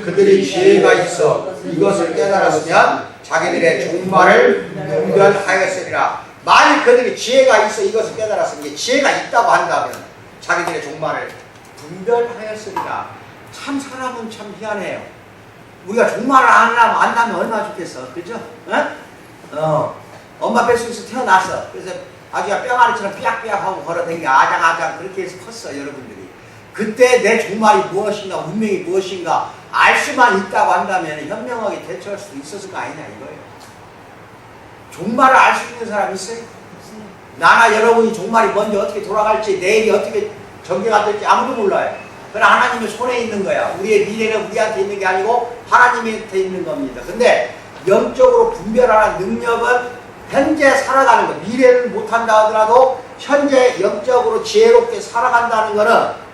그들이 지혜가 있어 이것을 깨달았으면 자기들의 종말을 분별하였으리라. 만일 그들이 지혜가 있어 이것을 깨달았으면, 지혜가 있다고 한다면 자기들의 종말을 분별하였으리라. 참 사람은 참 희한해요. 우리가 종말을 안다면 얼마나 좋겠어, 그죠? 엄마 뱃속에서 태어났어. 그래서 아기가 뿅아리처럼 삐약삐약하고 걸어다니고 아장아장 그렇게 해서 컸어, 여러분들이. 그때 내 종말이 무엇인가, 운명이 무엇인가 알 수만 있다고 한다면 현명하게 대처할 수도 있었을 거 아니냐 이거예요. 종말을 알 수 있는 사람 있어요? 나나 여러분이 종말이 먼저 어떻게 돌아갈지, 내일이 어떻게 전개가 될지 아무도 몰라요. 그러나 하나님의 손에 있는 거야. 우리의 미래는 우리한테 있는 게 아니고 하나님한테 있는 겁니다. 근데 영적으로 분별하는 능력은 현재 살아가는 것, 미래를 못한다 하더라도 현재 영적으로 지혜롭게 살아간다는 것은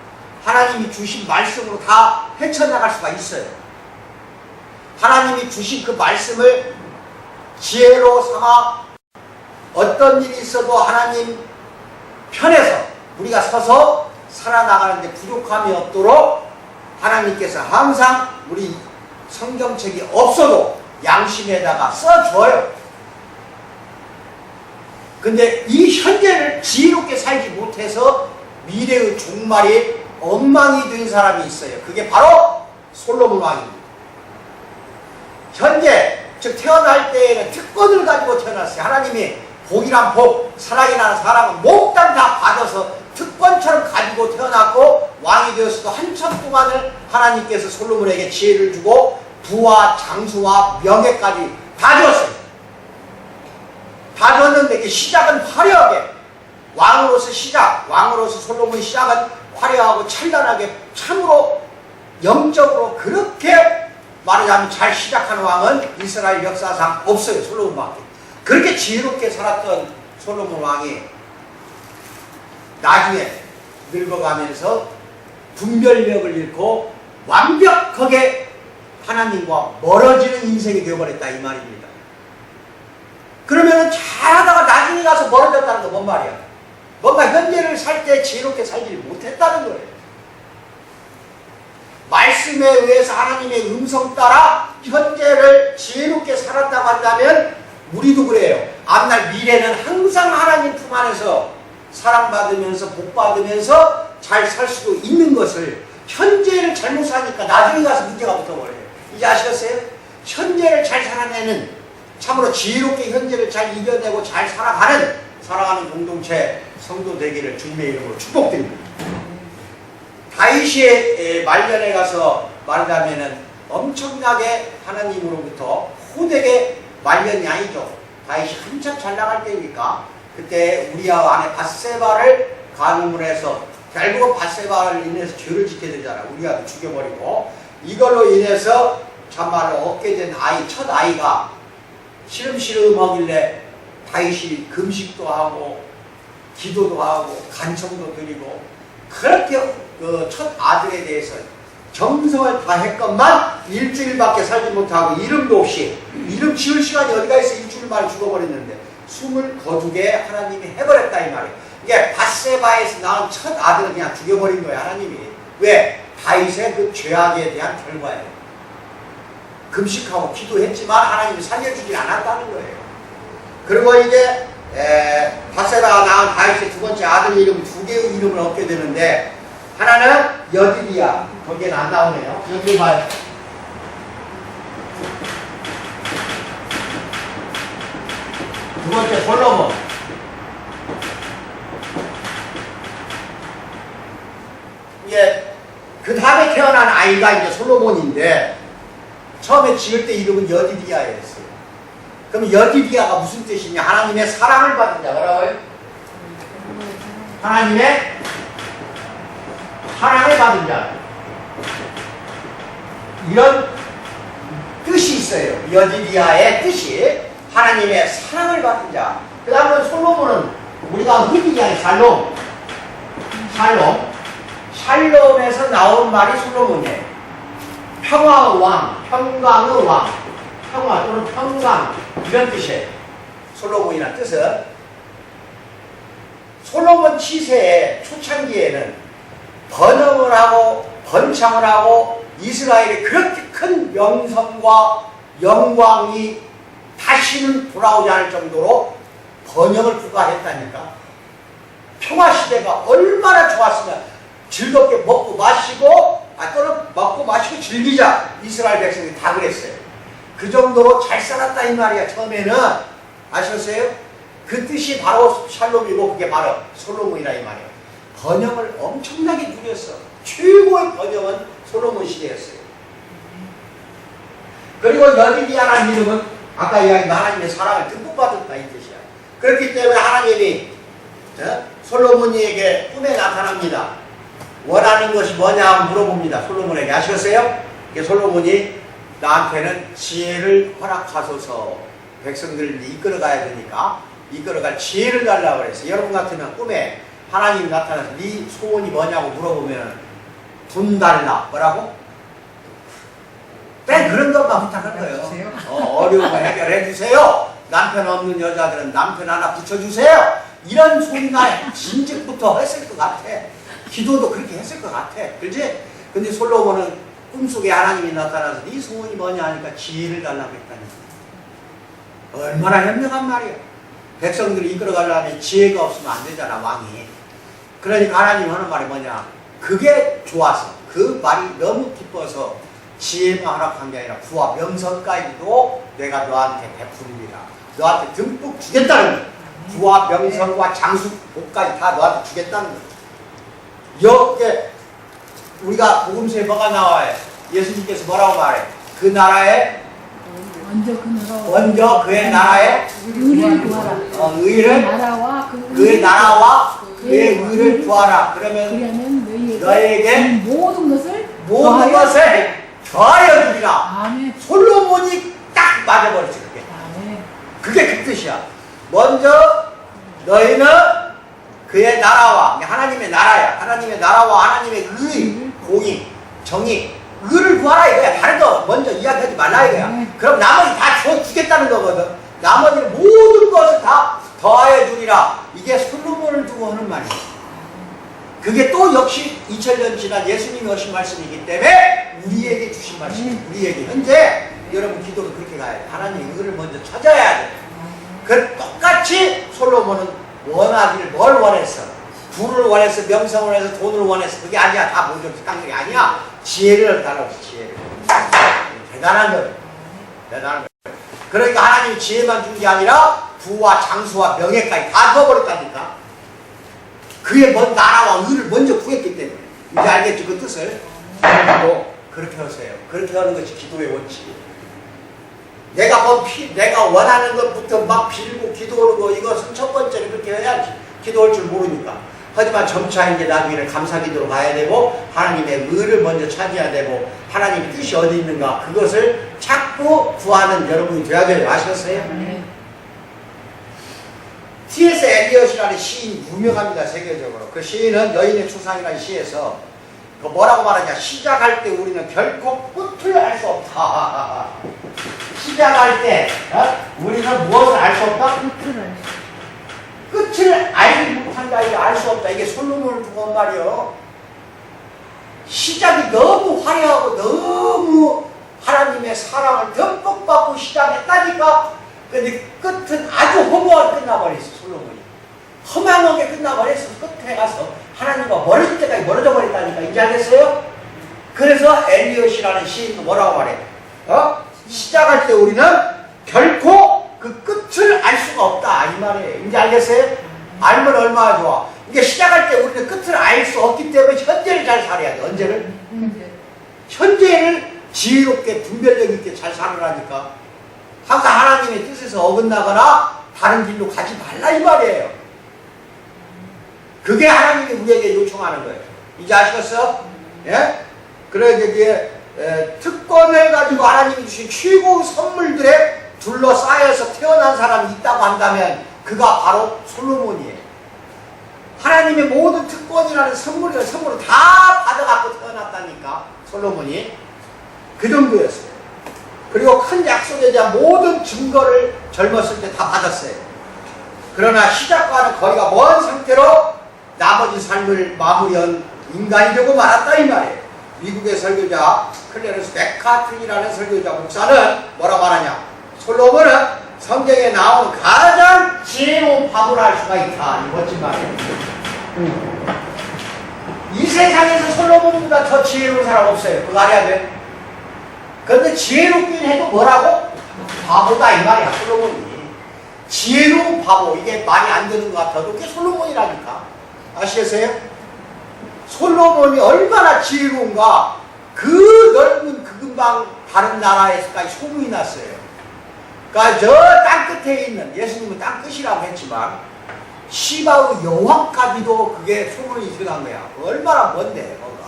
하나님이 주신 말씀으로 다 헤쳐나갈 수가 있어요. 하나님이 주신 그 말씀을 지혜로 삼아 어떤 일이 있어도 하나님 편에서 우리가 서서 살아나가는데 부족함이 없도록 하나님께서 항상 우리 성경책이 없어도 양심에다가 써줘요. 근데 이 현재를 지혜롭게 살지 못해서 미래의 종말이 엉망이 된 사람이 있어요. 그게 바로 솔로몬 왕입니다. 현재 즉 태어날 때에는 특권을 가지고 태어났어요. 하나님이 복이란 복, 사랑이라는 사랑은 몽땅 다 받아서 특권처럼 가지고 태어났고, 왕이 되었어도 한참 동안을 하나님께서 솔로몬에게 지혜를 주고 부와 장수와 명예까지 다 줬어요. 다 줬는데 시작은 화려하게, 왕으로서 솔로몬의 시작은 화려하고 찬란하게, 참으로 영적으로 그렇게 말하자면 잘 시작한 왕은 이스라엘 역사상 없어요. 솔로몬밖에. 그렇게 지혜롭게 살았던 솔로몬 왕이 나중에 늙어가면서 분별력을 잃고 완벽하게 하나님과 멀어지는 인생이 되어버렸다 이 말입니다. 그러면 잘하다가 나중에 가서 멀어졌다는 건 뭔 말이야? 뭔가 현재를 살 때 지혜롭게 살지 못했다는 거예요. 말씀에 의해서 하나님의 음성 따라 현재를 지혜롭게 살았다고 한다면 우리도 그래요. 앞날 미래는 항상 하나님 품 안에서 사랑받으면서 복받으면서 잘 살 수도 있는 것을, 현재를 잘못 사니까 나중에 가서 문제가 붙어버려요. 이제 아시겠어요? 현재를 잘 살아내는, 참으로 지혜롭게 현재를 잘 이겨내고 잘 살아가는 공동체 성도 되기를 주님의 이름으로 축복드립니다. 다윗의 말년에 가서 말하자면은 엄청나게 하나님으로부터 호되게, 말년이 아니죠. 다윗이 한참 잘 나갈 때니까 그때 우리아 아내 밧세바를 간음을 해서 결국은 밧세바를 인해서 죄를 짓게 되잖아. 우리아도 죽여버리고, 이걸로 인해서 참말로 얻게 된 아이, 첫 아이가 시름시름하길래 다윗이 금식도 하고 기도도 하고 간청도 드리고 그렇게 그 첫 아들에 대해서 정성을 다했건만 일주일밖에 살지 못하고 이름도 없이, 이름 지을 시간이 어디가 있어, 일주일 만에 죽어버렸는데 숨을 거두게 하나님이 해버렸다 이 말이에요. 이게 밧세바에서 나온 첫 아들을 그냥 죽여버린 거예요 하나님이. 왜? 다윗의 그 죄악에 대한 결과예요. 금식하고 기도했지만 하나님이 살려주지 않았다는 거예요. 그리고 이제 밧세바가 낳은 다윗의 두 번째 아들 이름, 두 개의 이름을 얻게 되는데, 하나는 여디디야, 거기에는 안 나오네요. 여기 봐요. 두 번째 솔로몬. 이게 그 다음에 태어난 아이가 이제 솔로몬인데, 처음에 지을 때 이름은 여디디야였어요. 그럼 여디디야가 무슨 뜻이냐? 하나님의 사랑을 받은 자. 뭐라고요? 하나님의 사랑을 받은 자. 이런 뜻이 있어요. 여디디야의 뜻이 하나님의 사랑을 받은 자. 그 다음에 솔로몬은 우리가 흔히 얘기하는 샬롬에서 나온 말이 솔로몬이에요. 평화의 왕, 평강의 왕, 평화 또는 평강, 이런 뜻이에요. 솔로몬이라는 뜻은. 솔로몬 치세의 초창기에는 번영을 하고 번창을 하고 이스라엘이 그렇게 큰 명성과 영광이 다시는 돌아오지 않을 정도로 번영을 부과했다니까. 평화시대가 얼마나 좋았으면 즐겁게 먹고 마시고 또는 먹고 마시고 즐기자. 이스라엘 백성이 다 그랬어요. 그 정도로 잘 살았다 이 말이야. 처음에는 아셨어요? 그 뜻이 바로 샬롬이고 그게 바로 솔로몬이라 이 말이야. 번영을 엄청나게 누렸어. 최고의 번영은 솔로몬 시대였어요. 그리고 여디디아라는 이름은 아까 이야기한 하나님의 사랑을 듬뿍 받았다 이 뜻이야. 그렇기 때문에 하나님이 솔로몬에게 꿈에 나타납니다. 원하는 것이 뭐냐 물어봅니다. 솔로몬에게. 아시겠어요? 솔로몬이 나한테는 지혜를 허락하소서. 백성들을 이끌어가야 되니까 이끌어갈 지혜를 달라고 그랬어요. 여러분 같으면 꿈에 하나님이 나타나서 네 소원이 뭐냐고 물어보면 돈 달라. 뭐라고? 그런 것만 부탁할 거예요. 어려운 거 해결해 주세요. 남편 없는 여자들은 남편 하나 붙여주세요. 이런 소리나 진즉부터 했을 것 같아. 기도도 그렇게 했을 것 같아. 그렇지? 근데 솔로몬은 꿈속에 하나님이 나타나서 네 소원이 뭐냐 하니까 지혜를 달라고 했다니. 얼마나 현명한 말이야. 백성들이 이끌어가려면 지혜가 없으면 안 되잖아, 왕이. 그러니까 하나님 하는 말이 뭐냐. 그게 좋아서, 그 말이 너무 기뻐서 지혜만 허락한 게 아니라 부와 명성까지도 내가 너한테 베풀리라. 너한테 듬뿍 주겠다는 거야. 부와 명성과 장수, 복까지 다 너한테 주겠다는 거야. 이렇게 우리가 복음서에 뭐가 나와요? 예수님께서 뭐라고 말해? 그 나라에 먼저 그의 나라에 의를 구하라. 의를 그의 나라와 그의 의를 구하라. 그러면 너에게 모든 것을 더하여 주리라. 아멘. 솔로몬이 딱 맞아버렸어. 그게. 아멘. 그게 그 뜻이야. 먼저 너희는 그의 나라와, 하나님의 나라야. 하나님의 나라와 하나님의 의, 공의, 정의, 의를 구하라 이거야. 다른 거 먼저 이야기하지 말라 이거야. 그럼 나머지 다 주겠다는 거거든. 나머지는 모든 것을 다 더하여 주리라. 이게 솔로몬을 두고 하는 말이야. 그게 또 역시 2000년 지난 예수님이 하신 말씀이기 때문에 우리에게 주신 말씀이에요. 우리에게 현재 여러분 기도를 그렇게 가야 돼. 하나님의 의를 먼저 찾아야 돼. 그 똑같이 솔로몬은 원하기를 뭘 원했어? 부를 원했어, 명성을 원했어, 돈을 원했어. 그게 아니야. 다 모든 딴 게 아니야. 지혜를 달라고 했어. 지혜를. 대단한 거예요. 대단한 거예요. 그러니까 하나님이 지혜만 준 게 아니라 부와 장수와 명예까지 다 넣어버렸다니까. 그의 먼 나라와 의를 먼저 구했기 때문에. 이제 알겠지 그 뜻을? 또 그렇게 하세요. 그렇게 하는 것이 기도의 원칙이에요. 내가 원하는 것부터 막 빌고 기도하고 이것은 첫 번째로 그렇게 해야지. 기도할 줄 모르니까. 하지만 점차 이제 나중에는 감사기도로 가야 되고 하나님의 의를 먼저 찾아야 되고 하나님의 뜻이 어디 있는가 그것을 찾고 구하는 여러분이 돼야 돼요. 아셨어요? 네. T.S. 엘리엇이라는 시인이 유명합니다. 세계적으로. 그 시인은 여인의 추상이라는 시에서 그 뭐라고 말하냐. 시작할 때 우리는 결코 끝을 알 수 없다. 시작할 때 우리는 무엇을 알 수 없다? 끝을 알지 못한다. 이게 알 수 없다. 이게 솔로몬을 두고 한 말이요. 시작이 너무 화려하고 너무 하나님의 사랑을 듬뿍 받고 시작했다니까. 근데 끝은 아주 허무하게 끝나버렸어. 솔로몬이 허망하게 끝나버렸어. 끝에 가서 하나님과 멀어질 때까지 멀어져 버렸다니까. 이제 알겠어요? 그래서 엘리엇이라는 시인도 뭐라고 말해? 시작할 때 우리는 결코 그 끝을 알 수가 없다 이 말이에요. 이제 알겠어요? 알면 얼마나 좋아. 이게 시작할 때 우리는 끝을 알 수 없기 때문에 현재를 잘 살아야 돼. 언제를? 현재를 지혜롭게 분별력 있게 잘 살아라니까. 항상 하나님의 뜻에서 어긋나거나 다른 길로 가지 말라 이 말이에요. 그게 하나님이 우리에게 요청하는 거예요. 이제 아시겠어? 예? 그래 이제 특권을 가지고 하나님이 주신 최고의 선물들에 둘러싸여서 태어난 사람이 있다고 한다면 그가 바로 솔로몬이에요. 하나님의 모든 특권이라는 선물을 다 받아갖고 태어났다니까. 솔로몬이 그 정도였어요. 그리고 큰 약속에 대한 모든 증거를 젊었을 때 다 받았어요. 그러나 시작과는 거리가 먼 상태로 나머지 삶을 마무리한 인간이 되고 말았다 이 말이에요. 미국의 설교자 클레런스 맥카튼이라는 설교자 목사는 뭐라고 말하냐? 솔로몬은 성경에 나오는 가장 지혜로운 바보라 할 수가 있다. 이 멋진 말이에요. 이 세상에서 솔로몬보다 더 지혜로운 사람 없어요. 그거 알아야 돼. 그런데 지혜롭긴 해도 뭐라고? 바보다 이 말이야. 솔로몬이 지혜로운 바보. 이게 말이 안 되는 것 같아도 그게 솔로몬이라니까. 아시겠어요? 솔로몬이 얼마나 지혜로운가. 그 넓은 그 근방 다른 나라에서까지 소문이 났어요. 그러니까 저 땅끝에 있는, 예수님은 땅끝이라고 했지만 시바의 여왕까지도 그게 소문이 들어간 거야. 얼마나 먼데 뭐가.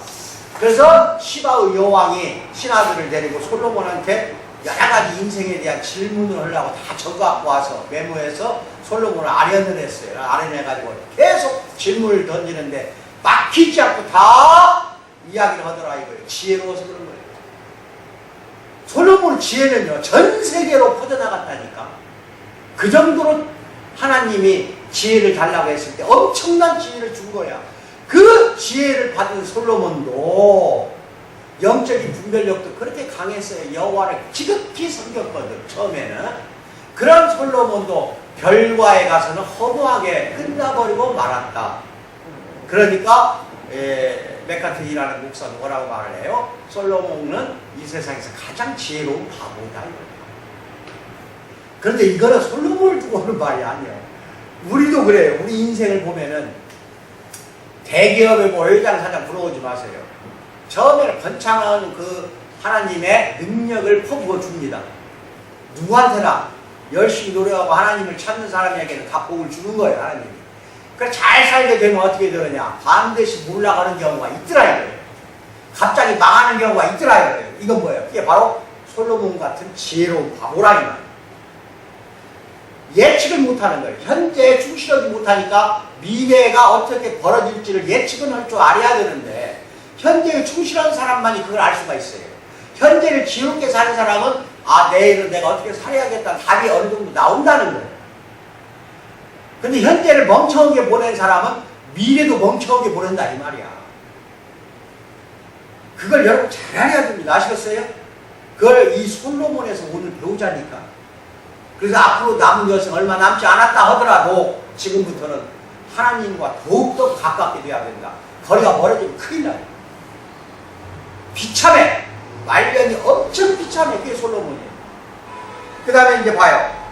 그래서 시바의 여왕이 신하들을 데리고 솔로몬한테 여러 가지 인생에 대한 질문을 하려고 다 적어갖고 와서 메모해서 솔로몬을 아련을 했어요. 아련해가지고 계속 질문을 던지는데 막히지 않고 다 이야기를 하더라 이거예요. 지혜로워서 그런 거예요. 솔로몬의 지혜는요, 전 세계로 퍼져나갔다니까. 그 정도로 하나님이 지혜를 달라고 했을 때 엄청난 지혜를 준 거야. 그 지혜를 받은 솔로몬도 영적인 분별력도 그렇게 강했어요. 여호와를 지극히 섬겼거든, 처음에는. 그런 솔로몬도 결과에 가서는 허무하게 끝나버리고 말았다. 그러니까 맥카튼이라는 목사는 뭐라고 말을 해요? 솔로몬은 이 세상에서 가장 지혜로운 바보다. 그런데 이거는 솔로몬을 두고 하는 말이 아니에요. 우리도 그래요. 우리 인생을 보면은 대기업에 뭐 회장 사장 부러워하지 마세요. 처음에는 번창하는 그 하나님의 능력을 퍼부어 줍니다. 누구한테나 열심히 노력하고 하나님을 찾는 사람에게는 다 복을 주는 거예요, 하나님이. 그러니까 잘 살게 되면 어떻게 되느냐? 반드시 몰락하는 경우가 있더라 이거예요. 갑자기 망하는 경우가 있더라 이거예요. 이건 뭐예요? 그게 바로 솔로몬 같은 지혜로운 바보라 이 말이에요. 예측을 못하는 거예요. 현재에 충실하지 못하니까 미래가 어떻게 벌어질지를 예측은 할 줄 알아야 되는데 현재에 충실한 사람만이 그걸 알 수가 있어요. 현재를 지롭게 사는 사람은 내일은 내가 어떻게 살아야겠다는 답이 어느 정도 나온다는 거예요. 근데 현재를 멍청하게 보낸 사람은 미래도 멍청하게 보낸다 이 말이야. 그걸 여러분 잘 알아야 됩니다. 아시겠어요? 그걸 이 솔로몬에서 오늘 배우자니까. 그래서 앞으로 남은 여생 얼마 남지 않았다 하더라도 지금부터는 하나님과 더욱더 가깝게 돼야 된다. 거리가 멀어지면 큰일 나요. 비참해. 말년이 엄청 비참해. 그게 솔로몬이에요. 그 다음에 이제 봐요.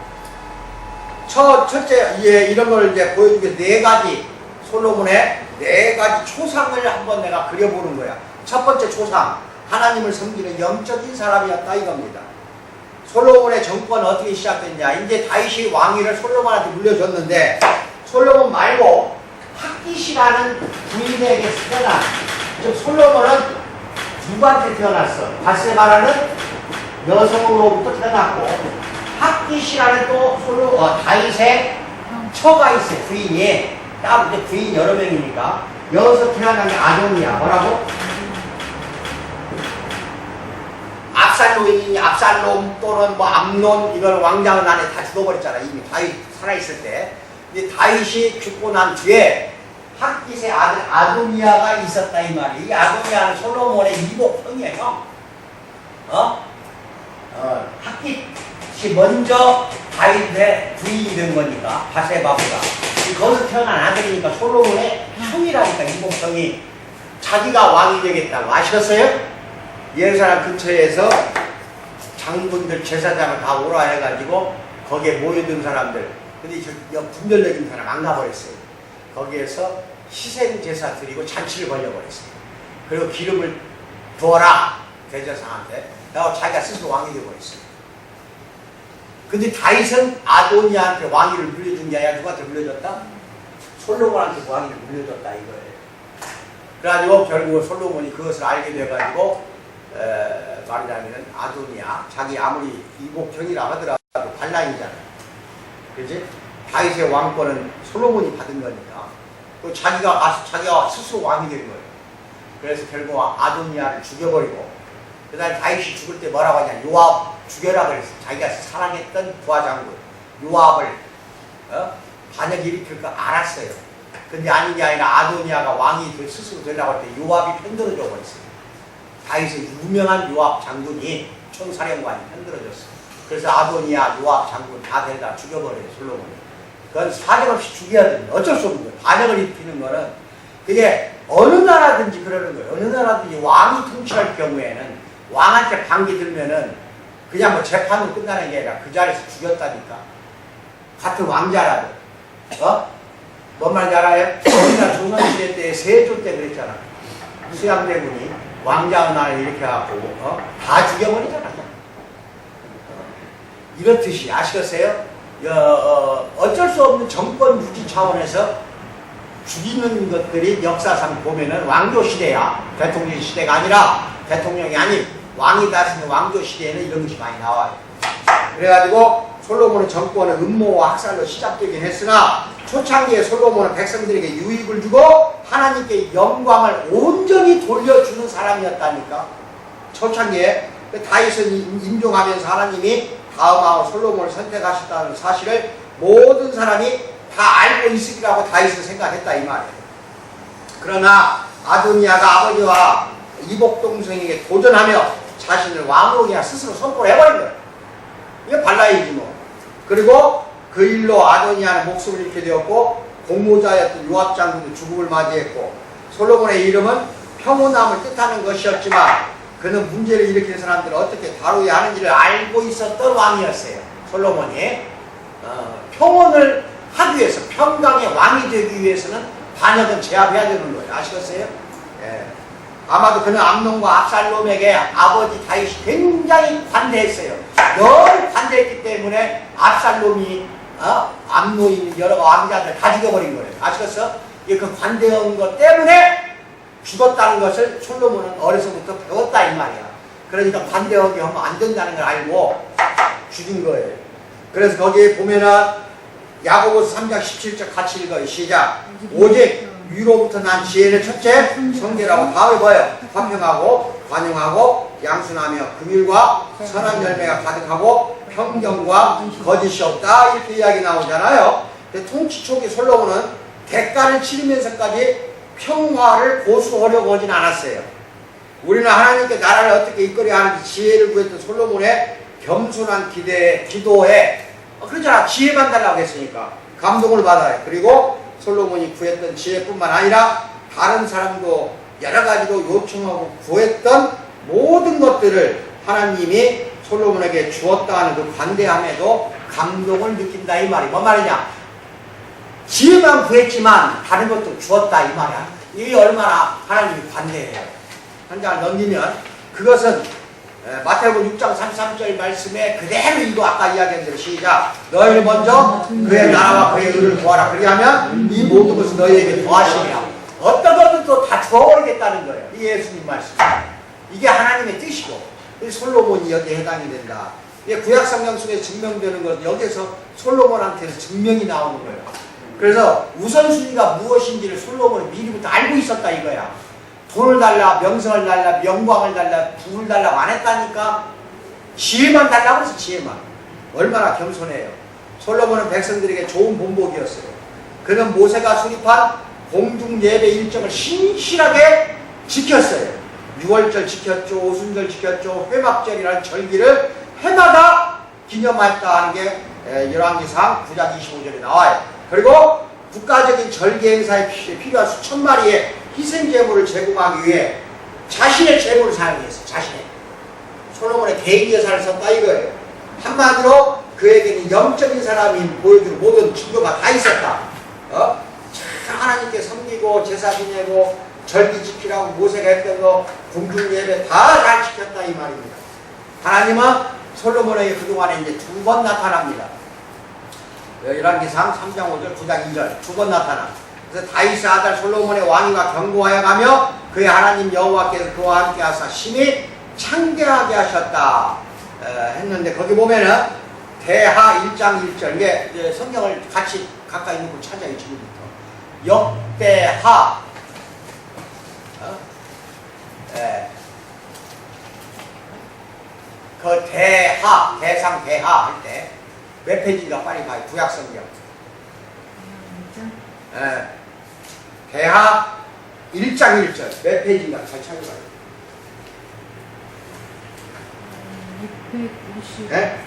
첫째, 이런 걸 이제 보여주기 위해서 네 가지, 솔로몬의 네 가지 초상을 한번 내가 그려보는 거야. 첫 번째 초상, 하나님을 섬기는 영적인 사람이었다 이겁니다. 솔로몬의 정권은 어떻게 시작됐냐. 이제 다윗이 왕위를 솔로몬한테 물려줬는데, 솔로몬 말고 핫깃이라는 부인에게서 태어난, 즉 솔로몬은 누구한테 태어났어? 바세바라는 여성으로부터 태어났고, 핫깃이라는 또 다윗의 처가 있어요. 부인이. 따로 이제 부인 여러 명이니까. 여기서 태어난 게 아도니야. 뭐라고? 압살롬이니 압살롬 또는 뭐 암론, 이걸 왕자는 안에 다 죽어버렸잖아. 이미 다윗 살아있을 때. 근데 다윗이 죽고 난 뒤에 핫깃의 아들 아도니아가 있었다 이 말이. 이 아도니아는 솔로몬의 이복형이에요. 핫깃이 먼저 다윗의 부인이 된 거니까, 바세바보다. 거기서 태어난 아들이니까 솔로몬의 형이라니까, 이복형이. 자기가 왕이 되겠다고. 아시겠어요? 예루살렘 근처에서 장군들, 제사장을 다 오라 해가지고 거기에 모여든 사람들, 근데 저 분별력인 사람 안 가버렸어요. 거기에서 희생제사 드리고 잔치를 벌려버렸어요. 그리고 기름을 부어라 대제사장한테. 그리고 자기가 스스로 왕이 되어버렸어요. 근데 다윗은 아도니아한테 왕위를 물려준 게 아니라 누구한테 물려줬다? 솔로몬한테 왕위를 물려줬다 이거예요. 그래가지고 결국 솔로몬이 그것을 알게 돼가지고 말하자면 아도니아, 자기 아무리 이복형이라 하더라도 반란이잖아요. 그지? 다윗의 왕권은 솔로몬이 받은 거니까. 또 자기가 스스로 왕이 된 거예요. 그래서 결국 아도니아를 죽여버리고, 그 다음에 다윗이 죽을 때 뭐라고 하냐, 요압 죽여라 그랬어. 자기가 사랑했던 부하장군 요압을 반역 일으킬 거 알았어요. 근데 아닌 게 아니라 아도니아가 왕이 스스로 되려고 할 때 요압이 편들어줘 버렸어요. 다윗의 유명한 요압 장군이 총사령관이 흔들어졌어. 그래서 아도니아, 요압 장군 다 데려다 죽여버려요, 솔로몬이. 그건 사정없이 죽여야 됩니다. 어쩔 수 없는 거예요. 반역을 입히는 거는 그게 어느 나라든지 그러는 거예요. 어느 나라든지 왕이 통치할 경우에는 왕한테 반기 들면은 그냥 뭐 재판으로 끝나는 게 아니라 그 자리에서 죽였다니까. 같은 왕자라도. 뭔 말인지 알아요? 우리나라 조선시대 때 세조 때 그랬잖아. 수양대군이 왕자 은하를 이렇게 하고 다 죽여버리잖아. 이렇듯이 아시겠어요? 어쩔 수 없는 정권 유지 차원에서 죽이는 것들이 역사상 보면은 왕조 시대야. 대통령 시대가 아니라 대통령이 아닌 왕이 다스리는 왕조 시대에는 이런 것이 많이 나와요. 그래가지고 솔로몬의 정권은 음모와 학살로 시작되긴 했으나 초창기에 솔로몬은 백성들에게 유익을 주고 하나님께 영광을 온전히 돌려주는 사람이었다니까. 초창기에 다윗을 인종하면서 하나님이 다음하고 솔로몬을 선택하셨다는 사실을 모든 사람이 다 알고 있으리라고 다윗은 생각했다 이 말이에요. 그러나 아도니아가 아버지와 이복동생에게 도전하며 자신을 왕으로 그냥 스스로 선포를 해버린 거예요. 이게 발라이지 뭐. 그리고 그 일로 아도니아는 목숨을 잃게 되었고 공모자였던 요압 장군도 죽음을 맞이했고 솔로몬의 이름은 평온함을 뜻하는 것이었지만 그는 문제를 일으키는 사람들을 어떻게 다루어야 하는지를 알고 있었던 왕이었어요. 솔로몬이 평온을 하기 위해서 평강의 왕이 되기 위해서는 반역은 제압해야 되는 거예요. 아시겠어요? 예. 아마도 그는 암논과 압살롬에게 아버지 다윗이 굉장히 관대했어요. 늘 관대했기 때문에 압살롬이 암논이 여러 왕자들 다 죽여버린 거예요. 아시겠어? 그 관대한 것 때문에 죽었다는 것을 솔로몬은 어려서부터 배웠다 이 말이야. 그러니까 관대하게 하면 안 된다는 걸 알고 죽인 거예요. 그래서 거기에 보면은 야고보서 3장 17절 같이 읽어요. 시작. 오직 위로부터 난 지혜를 첫째 성결하고 다음에 뭐예요? 화평하고 관용하고 양순하며 긍휼과 선한 열매가 가득하고 편견과 거짓이 없다 이렇게 이야기 나오잖아요. 통치 초기 솔로몬은 대가를 치르면서까지 평화를 고수하려고 하진 않았어요. 우리는 하나님께 나라를 어떻게 이끌어야 하는지 지혜를 구했던 솔로몬의 겸손한 기도에 그러잖아. 지혜만 달라고 했으니까 감동을 받아요. 그리고 솔로몬이 구했던 지혜뿐만 아니라 다른 사람도 여러 가지로 요청하고 구했던 모든 것들을 하나님이 솔로몬에게 주었다 하는 그 관대함에도 감동을 느낀다 이 말이 뭔 말이냐. 지혜만 구했지만 다른 것도 주었다 이 말이야. 이게 얼마나 하나님이 관대해요. 한 장을 넘기면 그것은 마태복음 6장 33절 말씀에 그대로 이거 아까 이야기한 대로 시작. 너희를 먼저 그의 나라와 그의 의를 구하라. 그리하면 이 모든 것을 너희에게 더하시리라. 어떤 것들도 다 줘버리겠다는 거예요. 이 예수님 말씀. 이게 하나님의 뜻이고 솔로몬이 여기에 해당이 된다. 이게 구약성경 속에 증명되는 것 여기에서 솔로몬한테서 증명이 나오는 거예요. 그래서 우선순위가 무엇인지를 솔로몬이 미리부터 알고 있었다 이거야. 돈을 달라, 명성을 달라, 영광을 달라, 부를 달라고 안 했다니까. 지혜만 달라고 해서 지혜만. 얼마나 겸손해요. 솔로몬은 백성들에게 좋은 본보기였어요. 그는 모세가 수립한 공중 예배 일정을 신실하게 지켰어요. 6월절 지켰죠, 오순절 지켰죠, 회막절이라는 절기를 해마다 기념했다 하는 게 열왕기상 9장 25절에 나와요. 그리고 국가적인 절기 행사에 필요한 수천 마리의 희생 제물을 제공하기 위해 자신의 제물을 사용했어요. 자신의. 솔로몬의 개인 예산을 썼다 이거예요. 한마디로 그에게는 영적인 사람이 보여주는 모든 증거가 다 있었다. 잘 하나님께 섬기고 제사 지내고 절기 지키라고 모세가 했던 거 공중 예배 다 잘 지켰다 이 말입니다. 하나님은 솔로몬에게 그동안에 이제 두 번 나타납니다. 열왕기상 3장 5절 9장 2절 두 번 나타나. 그래서 다윗의 아들 솔로몬의 왕위가 견고하여 가며 그의 하나님 여호와께서 그와 함께 하사 심히 창대하게 하셨다 했는데 거기 보면은 대하 1장 1절 이게 성경을 같이 가까이 놓고 찾아요. 지금부터 역대하 그 대하 대상 대하 할 때 몇 페이지가 빨리 봐요. 구약성경 대하 1장 1절 몇 페이지인가 잘 찾아봐요. 650. 예?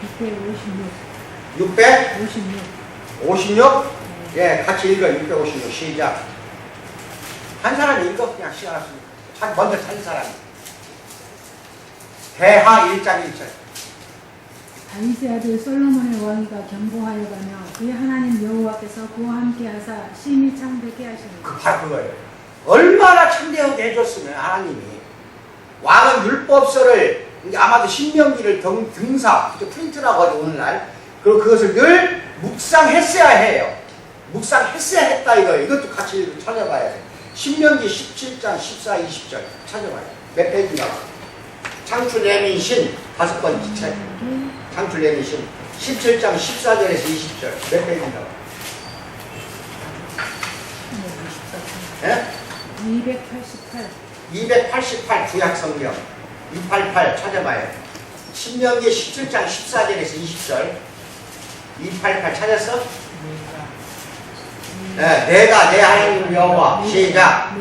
656. 656? 56. 예, 같이 읽어. 656 시작. 한 사람이 읽어. 그냥 시작할 수 있는. 먼저 찾은 사람이. 대하 1장 1절. 다윗의 아들 솔로몬의 왕위가 견고하여가며 그의 하나님 여호와께서 그와 함께 하사 심히 창대케 하시니라. 바로 그거예요. 얼마나 창대하게 해줬으면 하나님이 왕은 율법서를 아마도 신명기를 등사 프린트라고 하죠 오늘날. 그리고 그것을 늘 묵상했어야 해요. 묵상했어야 했다 이거예요. 이것도 같이 찾아봐야 돼요. 신명기 17장 14, 20절 찾아봐요. 몇 페이지인가? 창출레민신 5번째 책. 창출레민신 17장 14절에서 20절 몇 페이지인가? 예? 288. 288 구약성경 288 찾아봐요. 신명기 17장 14절에서 20절 288 찾았어? 네, 내가 내 하나님 여호와 시작.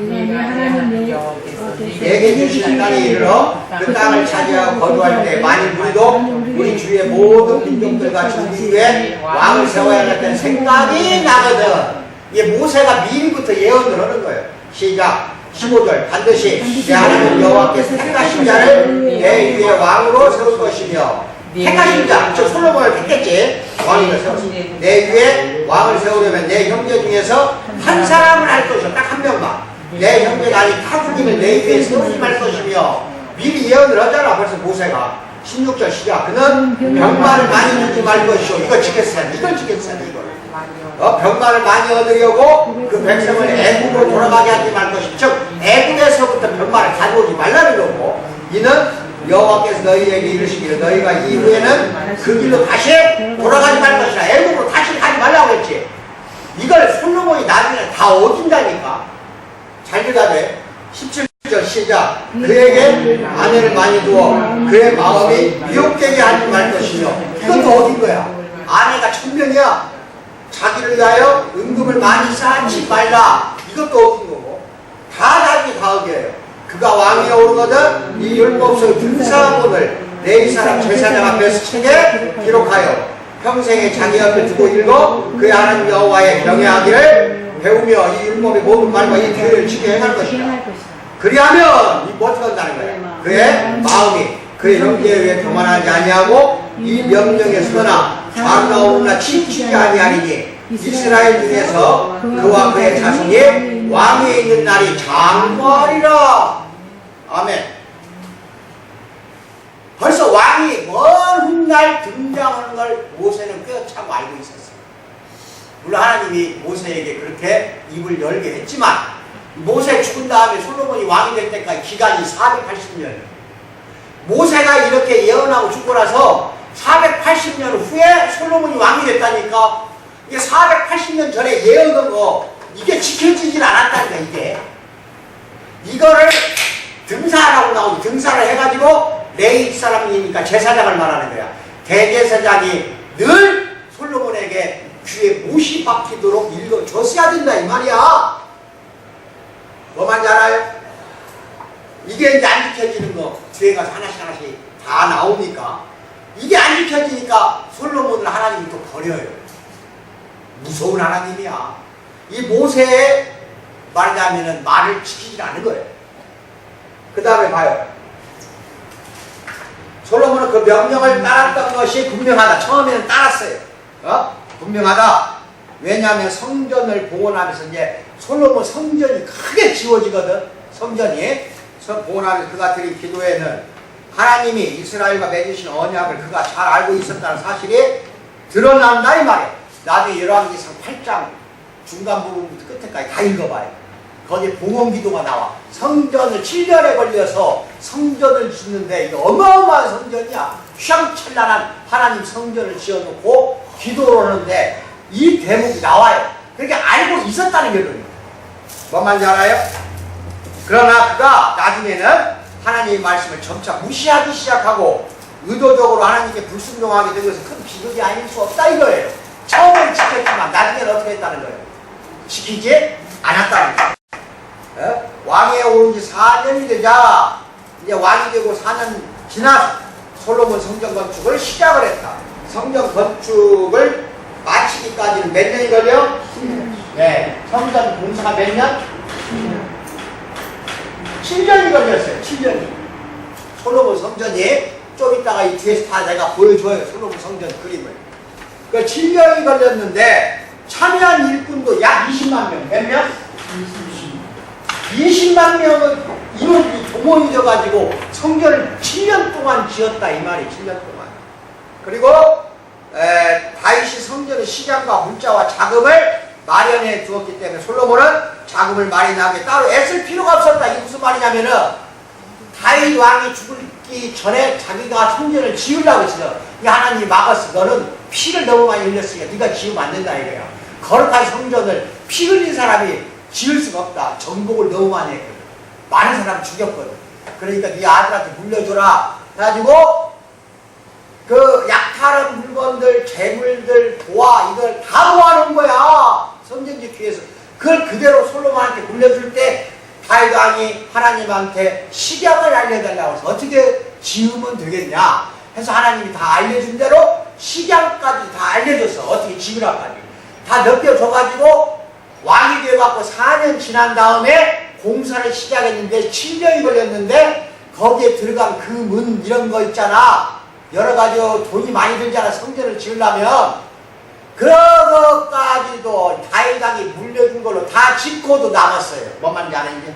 내게 주신 땅에 이르러 그 땅을 차지하고 거주할 때 만일 우리도 우리 주의 모든 민족들과 우리 위에 왕을 세워야겠다는 생각이 나거든. 이게 모세가 미리부터 예언을 하는 거예요. 시작. 15절 반드시 내 하나님 여호와께서 택하신 자를 내 위에 왕으로 세울 것이며 택하신 자, 저 솔로몬을 택했지. 왕을 세웠습니다. 내 위에 왕을 세우려면 내 형제 중에서 한 사람을 할 것이요. 딱 한 명만. 내 형제가 아닌 타국인을 내 위에 세우지 말 것이며 미리 예언을 하잖아. 벌써 모세가 16절 시작. 그는 병마를 많이 주지 말 것이요. 이거 지켰어야 돼. 이걸 지켰어야 돼. 이걸. 병마를 많이 얻으려고 그 백성을 애국으로 돌아가게 하지 말 것이. 즉 애국에서부터 병마를 가져오지 말라는 거고. 이는 여호와께서 너희에게 이르시기를 너희가 이후에는 그 길로 다시 돌아가지 말 것이라. 애국으로 다시 가지 말라고 했지. 이걸 솔로몬이 나중에 다 어긴다니까. 잘 들어야 돼. 17절 시작. 그에게 아내를 많이 두어 그의 마음이 미혹되게 하지 말 것이며. 이것도 어긴 거야. 아내가 1000명이야. 자기를 위하여 은금을 많이 쌓지 말라. 이것도 어긴 거고. 다 나중에 다 어겨요. 그가 왕위에 오르거든 이 율법서 등사본을 내 사람 제사장 앞에서 책에 기록하여 평생에 자기 앞에 두고 읽어 그의 하나님 여호와의 경외하기를 배우며 이 율법의 모든 말과 이 규례를 지켜 행할 것이다. 그리하면 이 뭐 어떻게 한다는 거야? 그의 마음이 그의 형제에 의해 교만하지 아니하고 이 명령에 서나 좌우나 우나 치우치지 아니하리니 이스라엘 중에서 그와 그의 자손이 왕위에 있는 날이 장거하리라. 아멘. 벌써 왕이 먼 훗날 등장하는 걸 모세는 꿰차고 알고 있었어요. 물론 하나님이 모세에게 그렇게 입을 열게 했지만 모세 죽은 다음에 솔로몬이 왕이 될 때까지 기간이 480년. 모세가 이렇게 예언하고 죽고 나서 480년 후에 솔로몬이 왕이 됐다니까. 이게 480년 전에 예언한 거 이게 지켜지질 않았다니까. 이게 이거를 등사라고 나오고 등사를 해가지고 레위 사람이니까 제사장을 말하는 거야. 대제사장이 늘 솔로몬에게 귀에 못이 박히도록 읽어줬어야 된다 이 말이야. 뭐만지 알아요? 이게 이제 안 지켜지는 거 뒤에 가서 하나씩 다 나오니까 이게 안 지켜지니까 솔로몬을 하나님이 또 버려요. 무서운 하나님이야. 이 모세의 말하자면은 말을 지키지 않은 거예요. 그 다음에 봐요. 솔로몬은 그 명령을 따랐던 것이 분명하다. 처음에는 따랐어요. 분명하다. 왜냐하면 성전을 봉헌하면서 이제 솔로몬 성전이 크게 지어지거든. 성전이 봉헌하면서 그가 드린 기도에는 하나님이 이스라엘과 맺으신 언약을 그가 잘 알고 있었다는 사실이 드러난다 이 말이에요. 나중에 열왕기상 8장 중간 부분부터 끝에까지 다 읽어봐요. 거기에 봉헌 기도가 나와. 성전을 7년에 걸려서 성전을 짓는데 이거 어마어마한 성전이야. 휘황찬란한 하나님 성전을 지어놓고 기도를 하는데 이 대목이 나와요. 그러니까 알고 있었다는 결론이에요. 뭔 말인지 알아요? 그러나 그가 나중에는 하나님의 말씀을 점차 무시하기 시작하고 의도적으로 하나님께 불순종하게 된 것은 큰 비극이 아닐 수 없다 이거예요. 처음엔 지켰지만 나중에는 어떻게 했다는 거예요? 지키지 않았다는 거예요. 왕위에 오른 지 4년이 되자 이제 왕이 되고 4년 지나서 솔로몬 성전 건축을 시작을 했다. 성전 건축을 마치기까지는 몇 년이 걸려? 10년. 네. 성전 공사가 몇 년? 7년이 걸렸어요. 7년이. 솔로몬 성전이 좀 이따가 이 뒤에서 다 내가 보여줘요. 솔로몬 성전 그림을. 그 7년이 걸렸는데 참여한 일꾼도 약 20만 명. 몇 명? 20만 명은 인원이 동원되어가지고 성전을 7년 동안 지었다 이 말이 7년 동안. 그리고 다윗이 성전의 시장과 물자와 자금을 마련해 두었기 때문에 솔로몬은 자금을 마련하게 따로 애쓸 필요가 없었다. 이게 무슨 말이냐면은 다윗 왕이 죽기 전에 자기가 성전을 지으려고 했어요. 이 하나님이 막았어. 너는 피를 너무 많이 흘렸으니까 네가 지으면 안 된다 이래요. 거룩한 성전을 피 흘린 사람이 지을 수가 없다. 정복을 너무 많이 했거든. 많은 사람 죽였거든. 그러니까 네 아들한테 물려줘라 해가지고 그 약탈한 물건들, 재물들, 도화 이걸 다 모아놓은 거야. 성전 짓기 위해서. 그걸 그대로 솔로몬한테 물려줄 때 다윗 왕이 하나님한테 식약을 알려달라고 해서 어떻게 지으면 되겠냐 해서 하나님이 다 알려준 대로 식약까지 다 알려줬어. 어떻게 지으라까지 다 넘겨줘가지고 왕이 돼갖고 4년 지난 다음에 공사를 시작했는데 7년이 걸렸는데 거기에 들어간 그 문 이런 거 있잖아. 여러 가지 돈이 많이 들잖아. 성전을 지으려면 그런 것까지도 다윗 왕이 물려준 걸로 다 짓고도 남았어요. 뭔 말인지 아는지?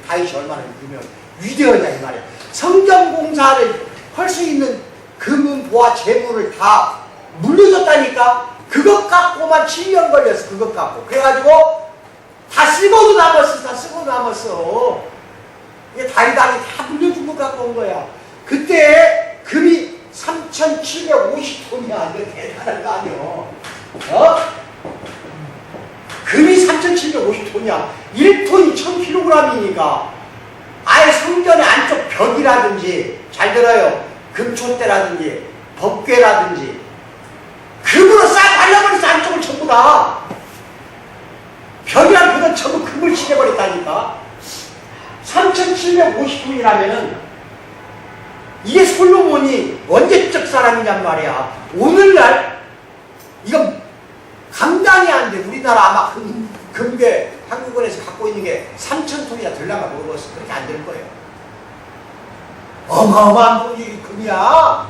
다윗이 얼마나 위대하냐 이 말이야. 성전 공사를 할 수 있는 금은 보화 재물을 다 물려줬다니까. 그것 갖고만 7년 걸렸어. 그것 갖고. 그래가지고 다 쓰고도 남았어. 다 쓰고도 남았어. 이게 다윗 왕이 다 물려준 것 갖고 온 거야. 그때 금이 3,750톤이야. 이거 대단한 거 아니야. 금이 3,750톤이야. 1톤이 1,000kg이니까 아예 성전의 안쪽 벽이라든지 잘 들어요. 금촛대라든지 법궤라든지 금으로 싹 발라버렸어. 안쪽을 전부 다. 벽이랑 벽은 전부 금을 칠해버렸다니까. 3,750톤이라면은 이게 솔로몬이 언제적 사람이냔 말이야. 오늘날 이거 감당이 안 돼. 우리나라 아마 금괴 한국원에서 갖고 있는 게 3,000톤이나 들라가 모르겠어. 그렇게 안 될 거예요. 어마어마한 돈이 금이야.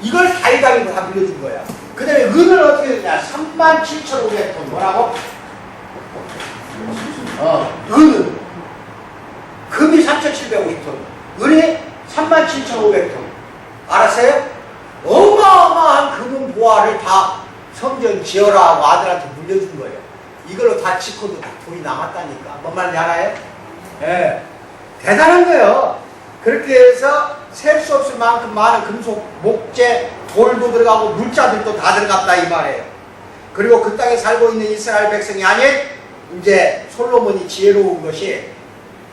이걸 다윗 왕이 다 물려준 거야. 그 다음에 은을 어떻게 되냐? 37,500톤. 뭐라고? 은은 금이 3,750톤, 은이 37,500톤. 알았어요? 어마어마한 금은 보화를 다 성전 지어라 하고 아들한테 물려준 거예요. 이걸로 다 짓고도 다 돈이 남았다니까. 뭔 말인지 알아요? 예. 대단한 거예요. 그렇게 해서 셀 수 없을 만큼 많은 금속, 목재, 돌도 들어가고 물자들도 다 들어갔다 이 말이에요. 그리고 그 땅에 살고 있는 이스라엘 백성이 아닌 이제 솔로몬이 지혜로운 것이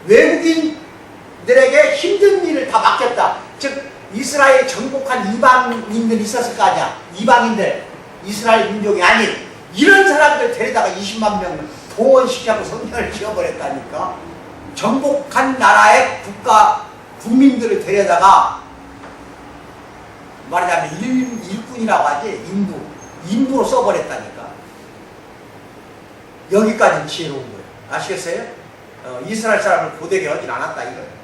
외국인들에게 힘든 일을 다 맡겼다. 즉 이스라엘 정복한 이방인들이 있었을 거 아니야. 이방인들, 이스라엘 민족이 아닌 이런 사람들 데려다가 20만 명 동원시켜서 성전을 지어버렸다니까. 정복한 나라의 국민들을 데려다가 말하자면 일꾼이라고 하지. 인부로 써버렸다니까. 여기까지는 지혜로운 거예요. 아시겠어요? 이스라엘 사람을 고되게 하진 않았다 이거예요.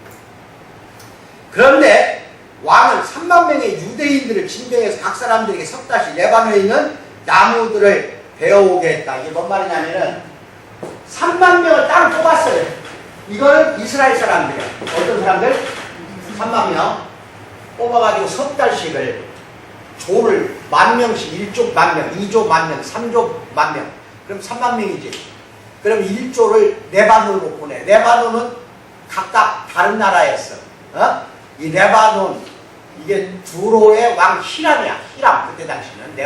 그런데 왕은 3만 명의 유대인들을 진병해서 각 사람들에게 섭다시 레바논에 있는 나무들을 베어오게 했다. 이게 뭔 말이냐면은 3만 명을 따로 뽑았어요. 이거는 이스라엘 사람들이야. 어떤 사람들? 3만 명 뽑아가지고 석 달씩을 조를 10,000명씩 1조 10,000명, 2조 10,000명, 3조 10,000명. 그럼 3만 명이지. 그럼 1조를 레바논으로 보내. 레바논은 각각 다른 나라였어. 이 레바논, 이게 두로의 왕 히람이야. 히람. 그때 당시는.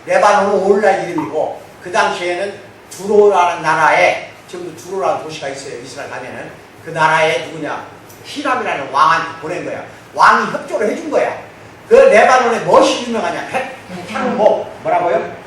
레바논은 오늘날 이름이고, 그 당시에는 두로라는 나라에, 지금도 두로라는 도시가 있어요. 이스라엘 가면은. 그 나라에 누구냐? 히람이라는 왕한테 보낸 거야. 왕이 협조를 해준 거야. 그 레바논에 무엇이 유명하냐? 백향목. 뭐라고요?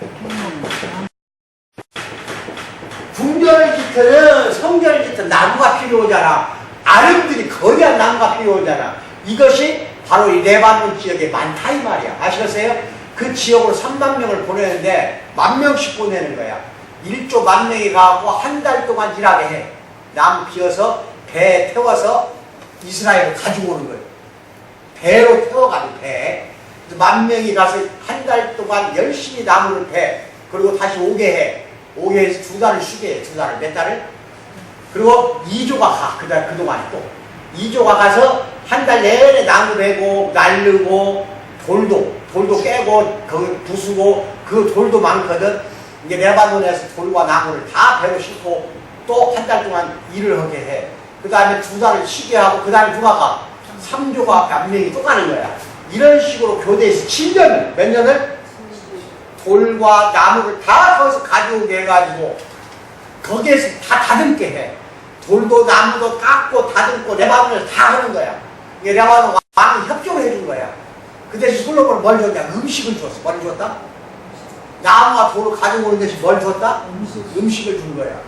궁전을 짓든 성전을 짓든 나무가 필요하잖아. 아름드리 거대한 나무가 필요하잖아. 이것이 바로 이 레바논 지역에 많다 이 말이야. 아시겠어요? 그 지역으로 3만 명을 보내는데 10,000명씩 보내는 거야. 1조 10,000명이 가고 한 달 동안 일하게 해. 나무 비워서 배에 태워서 이스라엘을 가지고 오는 거예요. 배로 태워가지고 배. 10,000명이 가서 한 달 동안 열심히 나무를 배. 그리고 다시 오게 해. 오게 해서 2달을 쉬게 해. 2달을. 몇 달을? 그리고 2조가 가. 그동안 또. 2조가 가서 한 달 내내 나무 베고, 날르고, 돌도 깨고, 거기 부수고, 그 돌도 많거든. 이제 레바논에서 돌과 나무를 다 배로 싣고, 또 한 달 동안 일을 하게 해. 그 다음에 2달을 쉬게 하고, 그 다음에 누가 가? 3조가 10,000명이 또 가는 거야. 이런 식으로 교대에서 7년을, 몇 년을? 돌과 나무를 다 거기서 가져오게 해가지고, 거기에서 다 다듬게 해. 돌도 나무도 깎고 다듬고 레바논에서 다 하는 거야. 이게 레바논 왕이 협조를 해준 거야. 그 대신 솔로몬은 뭘 줬냐? 음식을 줬어. 뭘 줬다? 나무와 돌을 가져오는 대신 뭘 줬다? 음식을 준 거야.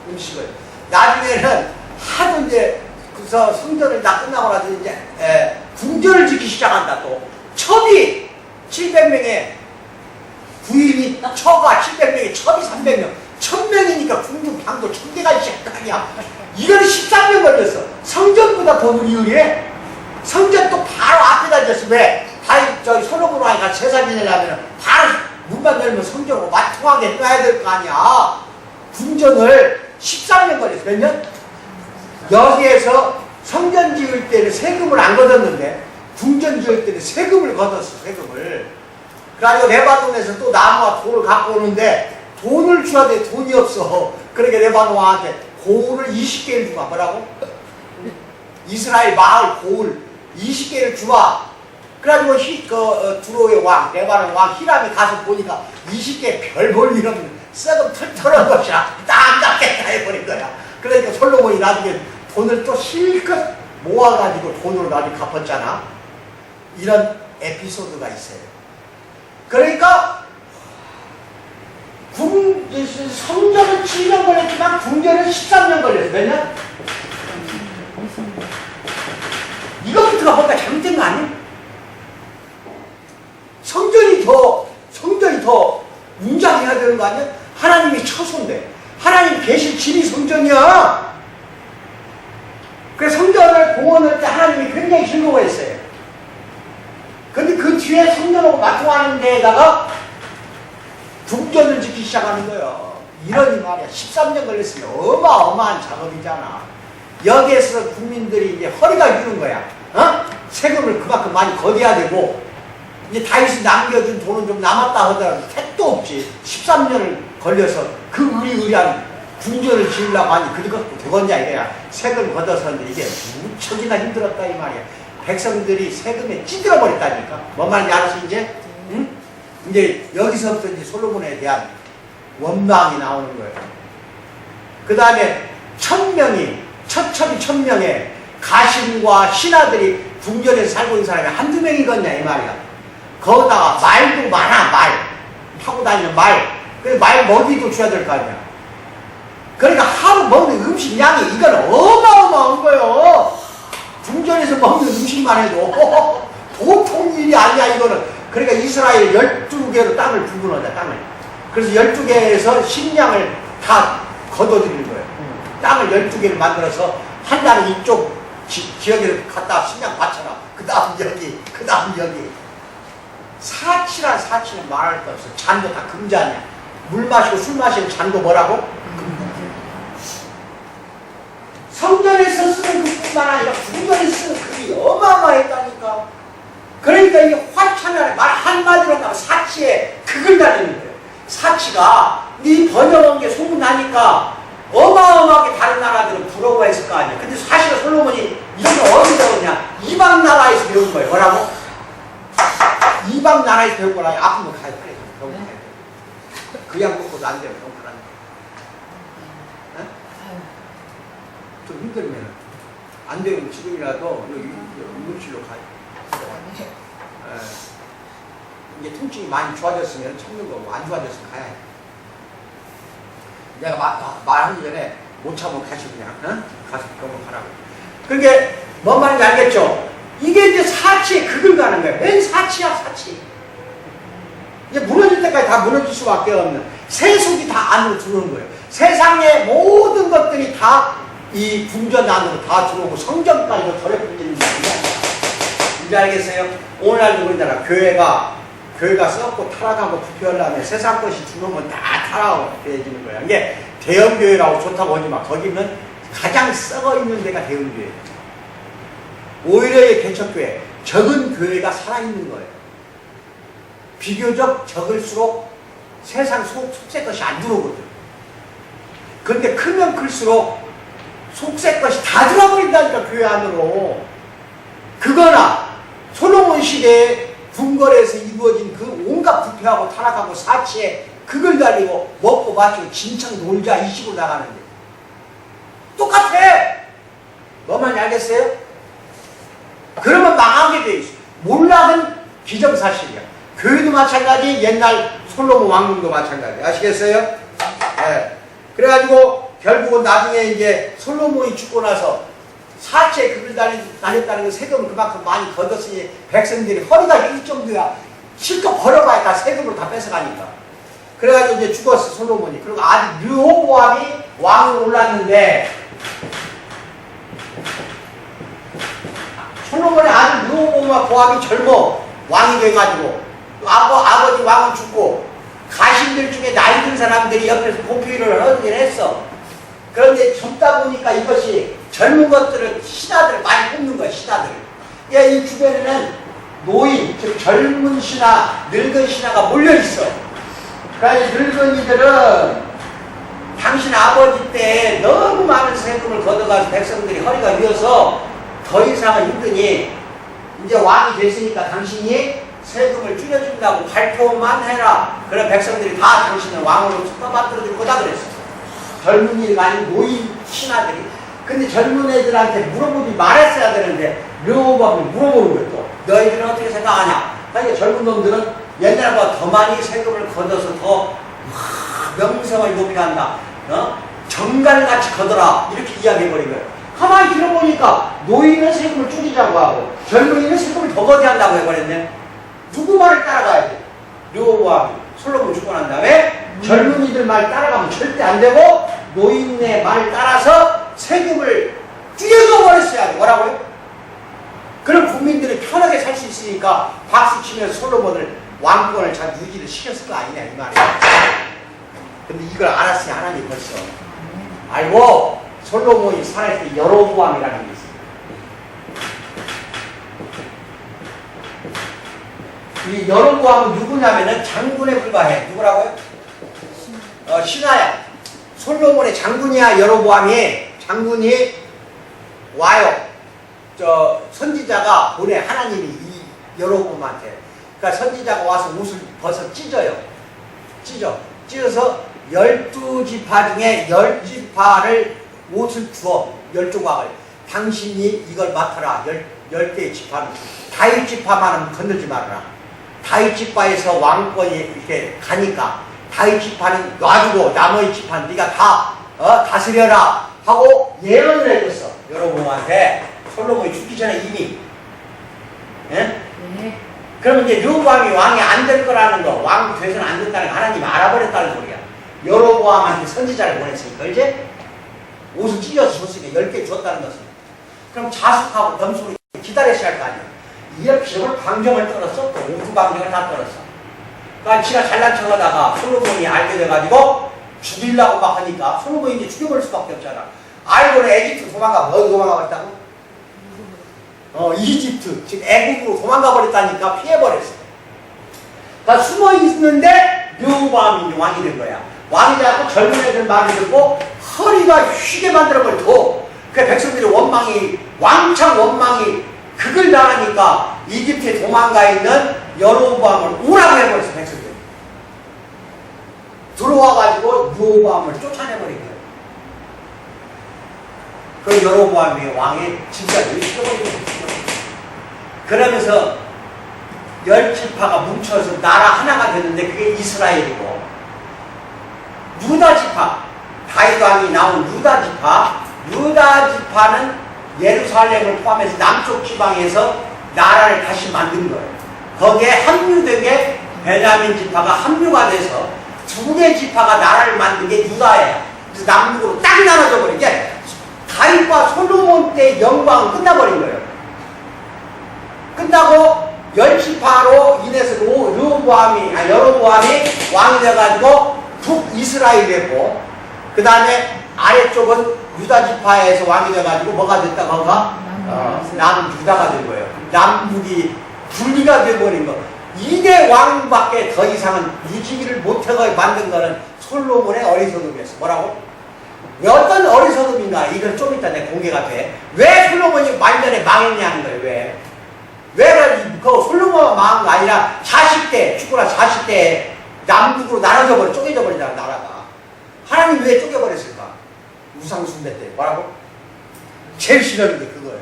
음식을. 나중에는 하도 이제 그래서 성전을 다 끝나고 나서 이제 궁전을 짓기 시작한다 또. 첩이 700명에 부인이 처가 700명에 첩이 300명. 1,000명이니까 궁중 방도 1,000개가 시작하냐. 이건 13년 걸렸어. 성전보다 더 유리해. 성전 또 바로 앞에다 졌어. 왜? 저기 솔로몬 왕이가 제사 지내려면 바로 문만 열면 성전으로 맞통하게 해놔야 될 거 아니야. 궁전을 13년 걸렸어. 몇 년? 여기에서 성전 지을 때는 세금을 안 걷었는데 궁전 지을 때는 세금을 걷었어. 세금을. 그래가지고 레바논에서 또 나무와 돌을 갖고 오는데 돈을 줘야 돼. 돈이 없어. 그러니까 레바논 왕한테 고울을 20개를 주마. 뭐라고? 이스라엘 마을 고울 20개를 주마. 그래가지고 두로의 왕, 레바논 왕 히람이 가서 보니까 20개 별 볼 일 없는 썩은 털털한 것이라 딱 잡겠다 해버린 거야. 그러니까 솔로몬이 나중에 돈을 또 실컷 모아가지고 돈을 가지고 갚았잖아. 이런 에피소드가 있어요. 그러니까 성전은 7년 걸렸지만 궁전은 13년 걸렸어. 몇 년? 이것부터가 뭔가 잘못된 거 아니야? 성전이 더 웅장해야 되는 거 아니야? 하나님이 처소인데 하나님 계실 집이 성전이야. 그래서 성전을 공헌할 때 하나님이 굉장히 즐거워했어요. 근데 그 뒤에 성전하고 맞통하는 데에다가 궁전을 짓기 시작하는 거예요. 이러니 말이야. 13년 걸렸으면 어마어마한 작업이잖아. 여기에서 국민들이 이제 허리가 유는 거야. 세금을 그만큼 많이 걷어야 되고, 이제 다윗이 남겨준 돈은 좀 남았다 하더라도 택도 없지. 13년을 걸려서 그 의리의리한 궁전을 지으려고 하니 그리 갖고 되겠냐 이거야. 세금을 걷어서는데 이게 무척이나 힘들었다 이 말이야. 백성들이 세금에 찌들어 버렸다니까. 뭔 말인지 알았어 이제? 응? 이제 여기서부터 이제 솔로몬에 대한 원망이 나오는 거예요. 그 다음에 1,000명이 첩이 1,000명에 가신과 신하들이 궁전에서 살고 있는 사람이 한두 명이겠냐 이 말이야. 거기다가 말도 많아. 말 타고 다니는 말. 그래서 말 먹이도 줘야 될 거 아니야. 그러니까 하루 먹는 음식 양이 이건 어마어마한 거예요. 궁전에서 먹는 음식만 해도 보통 일이 아니야 이거는. 그러니까 이스라엘 12개로 땅을 분분하자. 땅을. 그래서 12개에서 식량을 다 거둬들이는 거예요. 땅을 12개를 만들어서 한 달은 이쪽 지역에 갖다 식량 바쳐놔. 그 다음 여기, 그 다음 여기. 사치란 사치는 말할 거 없어. 잔도 다 금잔이야. 물 마시고 술 마시는 잔도 뭐라고? 성전에서 쓰는 금뿐만 아니라 궁전에서 쓰는 금이 어마어마했다니까. 그러니까 이게 화천하네. 말 한마디로 하면 사치에 극을 달리는 거예요. 사치가 네 번영한 게 소문나니까 어마어마하게 다른 나라들은 부러워했을 거 아니야. 근데 사실은 솔로몬이 이런 걸 어디서 배웠냐? 이방 나라에서 배운 거예요. 뭐라고? 이방 나라에서 배운 거라. 아프면 가야 돼. 병원 가야 돼. 그냥 먹고도 안 돼요. 병원 가라는 거. 좀 힘들면 안 되면 지금이라도 여기 응급실로 가요. 이게 통증이 많이 좋아졌으면 참는 거고 안 좋아졌으면 가야 해. 내가 말하기 전에 못 참으면 가시 그냥 가서 병원 가라고. 그러니까 뭔 말인지 알겠죠? 이게 이제 사치의 극을 가는 거야. 맨 사치야, 사치. 이제 무너질 때까지 다 무너질 수밖에 없는 세속이 다 안으로 들어오는 거예요. 세상의 모든 것들이 다 이 궁전 안으로 다 들어오고 성전까지도 더럽혀지는 거예요. 이제 알겠어요? 오늘날도 우리나라 교회가 썩고 타락하고 부패하려면 세상 것이 들어오면 다 타락하고 부패해지는 거야. 이게 대형교회라고 좋다고 하지만 거기는 가장 썩어 있는 데가 대형교회. 오히려 이 개척교회, 적은 교회가 살아있는 거예요. 비교적 적을수록 세상 속세 것이 안 들어오거든. 그런데 크면 클수록 속세 것이 다 들어버린다니까, 교회 안으로. 그거나 솔로몬 시대에 궁궐에서 이루어진 그 온갖 부패하고 타락하고 사치에 극을 달리고 먹고 마시고 진창 놀자 이 식으로 나가는데 똑같아. 너만 알겠어요? 그러면 망하게 돼 있어. 몰락은 기정사실이야. 교회도 마찬가지, 옛날 솔로몬 왕궁도 마찬가지. 아시겠어요? 네. 그래가지고 결국은 나중에 이제 솔로몬이 죽고 나서 사치에 극을 달렸다는 건 세금을 그만큼 많이 걷었으니 백성들이 허리가 일 정도야. 실컷 벌어봐야 다 세금으로 다 뺏어가니까. 그래가지고 이제 죽었어, 솔로몬이. 그리고 아직 르호보암이 왕으로 올랐는데, 솔로몬의 아들 르호보암이 젊어 왕이 돼가지고, 아버지 왕은 죽고, 가신들 중에 나이 든 사람들이 옆에서 보필을 하긴 했어. 그런데 젊다 보니까 이것이 젊은 것들을, 신하들을 많이 뽑는 거야, 신하들을. 야, 이 주변에는 노인, 즉 젊은 신하, 늙은 신하가 몰려있어. 그러니까 늙은이들은 당신 아버지 때 너무 많은 세금을 걷어가서 백성들이 허리가 위어서 더 이상은 힘드니 이제 왕이 됐으니까 당신이 세금을 줄여준다고 발표만 해라. 그럼 백성들이 다 당신을 왕으로 만들어줄 거다 그랬어. 젊은이가 아닌 노인 신하들이. 근데 젊은 애들한테 물어보지 말았어야 되는데 르호보암이 물어보는 거예요. 또 너희들은 어떻게 생각하냐. 그러니까 젊은 놈들은 옛날보다 더 많이 세금을 걷어서 더 명성을 높이 한다. 정갈같이 걷어라. 이렇게 이야기해버린 거예요. 가만히 들어보니까 노인은 세금을 줄이자고 하고 젊은이는 세금을 더 거대한다고 해버렸네. 누구 말을 따라가야 돼? 르호보암이 솔로몬 죽고 난 다음에 젊은이들 말 따라가면 절대 안 되고 노인의 말 따라서 세금을 줄여줘 버렸어야 돼. 뭐라고요? 그럼 국민들이 편하게 살 수 있으니까 박수 치면서 솔로몬을 왕권을 잘 유지를 시켰을 거 아니냐 이 말이야. 근데 이걸 알았어요. 하나님 벌써 알고 솔로몬이 살아있을 때 여로보암이라는 게 있어요. 이 여로보암은 누구냐면은 장군에 불과해. 누구라고요? 신하야. 솔로몬의 장군이야. 여로보암이. 장군이 와요. 선지자가 보내. 하나님이 이 여로보암한테. 그러니까 선지자가 와서 옷을 벗어 찢어요. 찢어서 12지파 중에 10지파를 옷을 주어. 10조각을. 당신이 이걸 맡아라. 10개의 지파는. 다윗 지파만은 건들지 말아라. 다윗 지파에서 왕권이 이렇게 가니까 다윗 지파는 놔주고 나머지 지파는 네가 다 다스려라 하고 예언을 해줬어. 여로보암한테. 솔로몬이 죽기 전에 이미. 예? 네. 그러면 이제 르호보암이 왕이 안 될 거라는 거, 왕 돼서는 안 된다는 거 하나님이 알아버렸다는 소리야. 여로보암한테 선지자를 보냈으니까 이제 옷을 찢어서 줬으니까 10개 줬다는 것은. 그럼 자숙하고 범수로 기다렸어야 할 거 아니야. 이렇게 저걸 방정을 떨었어. 또 오두 방정을 다 떨었어. 그러니까 지가 잘난 척하다가 솔로몬이 알게 돼가지고 죽이려고 막 하니까 솔로몬이 이제 죽여버릴 수밖에 없잖아. 알고는 에집트 도망가. 어디 도망가버렸다고? 이집트, 즉 애국으로 도망가 버렸다니까 피해버렸어. 그러니까 숨어 있는데 르호보암이 왕이 된 거야. 왕이 되고 젊은 애들 말을 듣고 허리가 휘게 만들어버리고 그 백성들이 왕창 원망이 극을 당하니까 이집트에 도망가 있는 여로보암을 오라고 해버렸어. 백성들이 들어와가지고 르호보암을 쫓아내버린 거예요. 그 여로보암이 왕의 진짜를 시켜버린 거예요. 그러면서 10지파가 뭉쳐서 나라 하나가 됐는데 그게 이스라엘이고, 유다지파, 다윗 왕이 나온 유다지파는 예루살렘을 포함해서 남쪽 지방에서 나라를 다시 만든 거예요. 거기에 합류된 게 베냐민 지파가 합류가 돼서 두 개 지파가 나라를 만든 게 유다예요. 그래서 남북으로 딱 나눠져 버린 게 다윗과 솔로몬 때의 영광은 끝나버린 거예요. 끝나고 열 지파로 인해서 여로보암이 왕이 돼가지고 북이스라엘이 됐고, 그 다음에 아래쪽은 유다 지파에서 왕이 돼가지고 뭐가 됐다? 남유다가 된 거예요. 남북이 분리가 돼버린 거. 2대 왕밖에 더 이상은 유지를 못하게 만든 거는 솔로몬의 어리석음이었어. 뭐라고? 왜 어떤 어리석음인가? 이걸 좀 이따 내가 공개가 돼. 왜 솔로몬이 말년에 망했냐는 거예요. 왜? 그 솔로몬만 망한 거 아니라 자식 때, 죽거나 자식 때 남북으로 나눠져 버려, 쪼개져 버리잖아, 나라가. 하나님 왜 쪼개버렸을까? 우상숭배 때. 뭐라고? 제일 싫어하는 게 그거예요.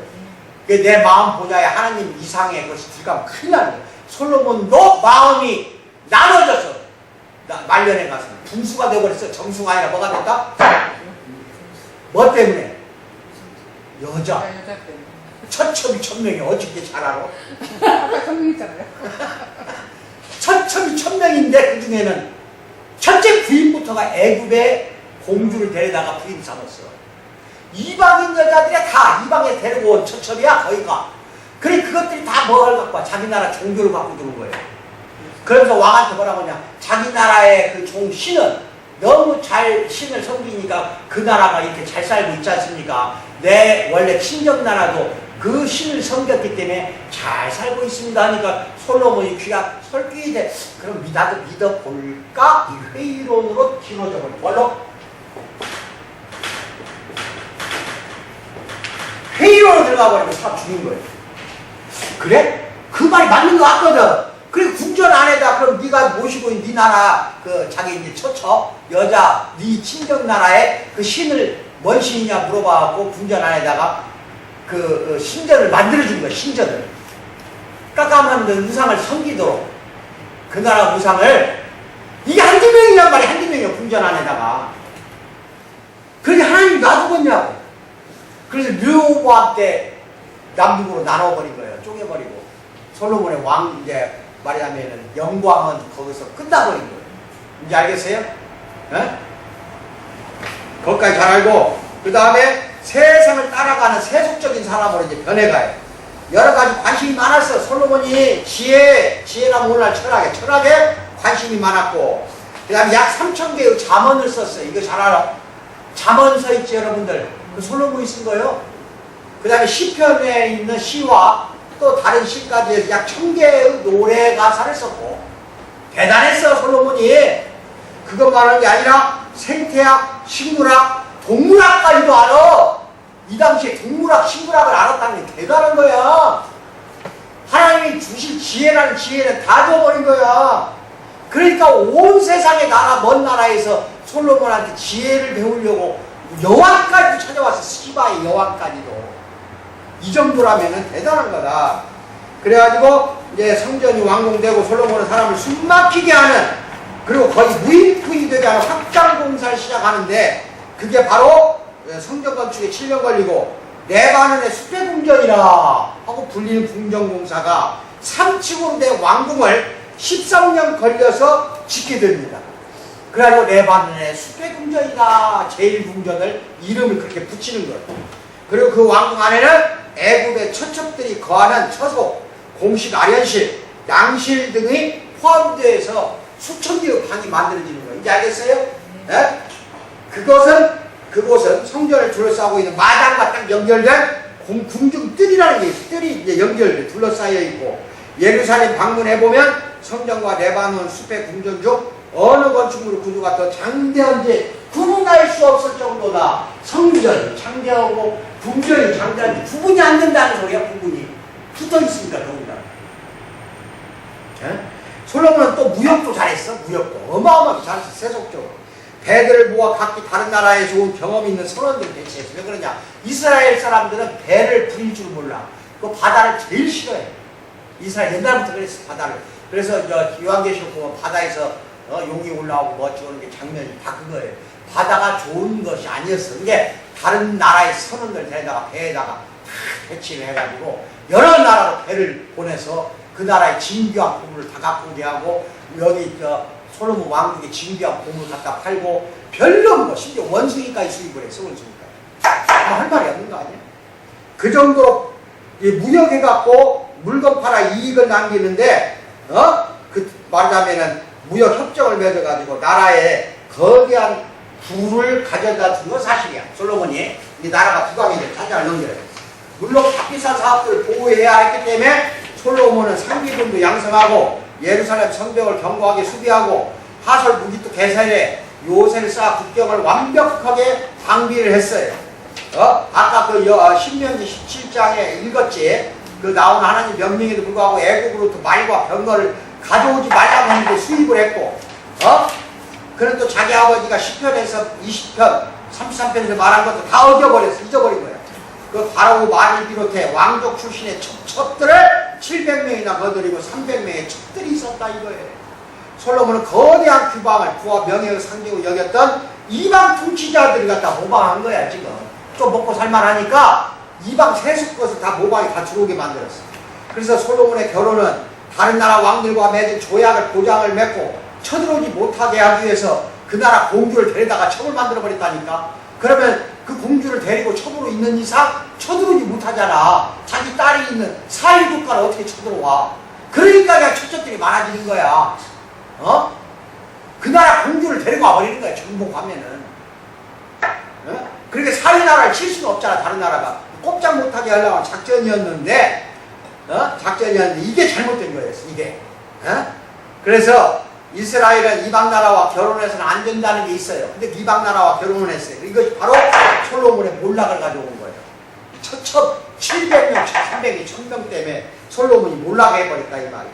내 마음 보좌에 하나님 이상의 것이 들어가면 큰일 나는 거예요. 솔로몬도 마음이 나눠져서 말년에 가서 분수가 되어버렸어. 정수가 아니라 뭐가 됐다? 뭐 때문에? 여자. 천첨이 천명이 어떻게 잘 알아? 아까 천명했잖아요. 천첨이 천명인데 그 중에는 첫째 부인부터가 애굽의 공주를 데려다가 부인 삼았어. 이방인 여자들이 다 이방에 데리고 온 천첩이야 거기가. 그래 그것들이 다 뭘 갖고 와? 자기 나라 종교를 갖고 들어온 거예요. 그러면서 왕한테 뭐라고 하냐? 자기 나라의 그 종 신은 너무 잘 신을 섬기니까 그 나라가 이렇게 잘 살고 있지 않습니까? 내 원래 친정 나라도 그 신을 섬겼기 때문에 잘 살고 있습니다 하니까 솔로몬이 귀가 설득이 돼. 그럼 나도 믿어볼까? 이 회의론으로 길어져 버려. 뭘로? 회의론으로 들어가 버리면 사람 죽는 거예요. 그래? 그 말이 맞는 거 같거든. 그래 궁전 안에다 그럼 네가 모시고 있는 네 나라 그 자기 이제 처처 여자 네 친정 나라에 그 신을 뭔 신이냐 물어봐갖고 궁전 안에다가 그 신전을 만들어준 거야. 신전을 깎아만든 우상을 섬기도록 그 나라 우상을 이게 한두 명이란 말이야. 한두 명이야. 궁전 안에다가. 그런데 하나님 놔두겠냐고. 그래서 르호보암 때 남북으로 나눠버린 거예요. 쪼개버리고 솔로몬의 왕 이제 말하자면은 영광은 거기서 끝나버린 거예요. 이제 알겠어요? 에? 거기까지 잘 알고 그 다음에 세상을 따라가는 세속적인 사람으로 이제 변해가요. 여러 가지 관심이 많았어. 솔로몬이 지혜가 몰라 철학에 관심이 많았고 그 다음에 약 3,000개의 잠언을 썼어요. 이거 잘 알아? 잠언서 있지 여러분들. 그 솔로몬이 쓴 거예요. 그 다음에 시편에 있는 시와 또 다른 시까지 약 1,000개의 노래 가사를 썼고 대단했어. 솔로몬이. 그것만 하는 게 아니라 생태학, 식물학, 동물학까지도 알아. 이 당시에 동물학, 식물학을 알았다는 게 대단한 거야. 하나님이 주신 지혜라는 지혜는 다 줘버린 거야. 그러니까 온 세상의 나라, 먼 나라에서 솔로몬한테 지혜를 배우려고 여왕까지도 찾아왔어. 시바의 여왕까지도. 이 정도라면 대단한 거다. 그래가지고 이제 성전이 완공되고 솔로몬은 사람을 숨막히게 하는 그리고 거의 무인투이 되게 하는 확장 공사를 시작하는데 그게 바로 성전 건축에 7년 걸리고 레바논의 숲의 궁전이라 하고 불리는 궁전공사가 3층으로 된 왕궁을 13년 걸려서 짓게 됩니다. 그래가지고 레바논의 숲의 궁전이다 제1궁전을 이름을 그렇게 붙이는 거예요. 그리고 그 왕궁 안에는 애굽의 처첩들이 거하는 처소, 공식 아련실, 양실 등이 포함되어서 수천 개의 방이 만들어지는 거예요. 이제 알겠어요? 네? 그곳은 성전을 둘러싸고 있는 마당과 딱 연결된 궁중뜰이라는 게 있어요. 뜰이 이제 연결돼 둘러싸여 있고 예루살렘 방문해보면 성전과 레바논 숲의 궁전 중 어느 건축물의 구조가 더 장대한지 구분할 수 없을 정도다. 성전이 장대하고 궁전이 장대한지 구분이 안 된다는 소리야. 구분이 붙어 있으니까 더군다나. 솔로몬은 또 무역도 잘했어. 무역도 어마어마하게 잘했어. 세속적으로 배들을 모아 각기 다른 나라에서 온 경험이 있는 선원들 대체했어. 왜 그러냐? 이스라엘 사람들은 배를 부릴 줄 몰라. 그 바다를 제일 싫어해. 이스라엘 옛날부터 그랬어. 바다를. 그래서 요한계시록 보면 바다에서 용이 올라오고 뭐 어쩌는 게 장면이 다 그거예요. 바다가 좋은 것이 아니었어. 이게 다른 나라의 선원들 데려다가 배에다가 배치를 해가지고 여러 나라로 배를 보내서 그 나라의 진귀한 보물을 다 갖고 오게 하고 여기 솔로몬 왕국의 진귀한 보물을 갖다 팔고 별로 뭐 심지어 원숭이까지 수입을 했어. 원숭이까지. 할 말이 없는 거 아니야? 그 정도로 무역해갖고 물건 팔아 이익을 남기는데 그 말하자면은 무역 협정을 맺어가지고 나라에 거대한 부를 가져다 준 건 사실이야. 솔로몬이 이 나라가 국왕인데 차지할 넘겨요. 물론 비싼 사업들을 보호해야 했기 때문에 솔로몬은 상비군도 양성하고 예루살렘 성벽을 견고하게 수비하고 하설 무기도 개설해 요새를 쌓아 국경을 완벽하게 방비를 했어요. 아까 그 신명기 17장에 읽었지. 그 나온 하나님 명령에도 불구하고 애국으로부터 말과 병거를 가져오지 말라고 했는데 수입을 했고, 그는 또 자기 아버지가 10편에서 20편, 33편에서 말한 것도 다 어겨버렸어. 잊어버린 거야. 그 바로 말을 비롯해 왕족 출신의 첩들을 700명이나 거느리고 300명의 첩들이 있었다 이거예요. 솔로몬은 거대한 규방을 부와 명예의 상징으로 여겼던 이방 통치자들이 갖다 모방한 거야 지금. 좀 먹고 살만하니까 이방 세속 것을 다 모방에 다 들어오게 만들었어. 그래서 솔로몬의 결혼은 다른 나라 왕들과 맺은 조약을 보장을 맺고 쳐들어오지 못하게 하기 위해서 그 나라 공주를 데려다가 첩을 만들어 버렸다니까. 그러면 그 공주를 데리고 첩으로 있는 이상 쳐들어오지 못하잖아. 자기 딸이 있는 사일 국가를 어떻게 쳐들어와. 그러니까 그냥 첩첩들이 많아지는 거야. 그 나라 공주를 데리고 와버리는 거야. 정복하면은. 그러니까 사일 나라를 칠 수는 없잖아. 다른 나라가 꼼짝 못하게 하려고 작전이었는데 이게 잘못된 거였어. 이게. 그래서 이스라엘은 이방 나라와 결혼해서는 안 된다는 게 있어요. 근데 이방 나라와 결혼을 했어요. 이것이 바로 솔로몬의 몰락을 가져온 거예요. 첫 700명, 300명, 1000명 때문에 솔로몬이 몰락해버렸다 이 말이야.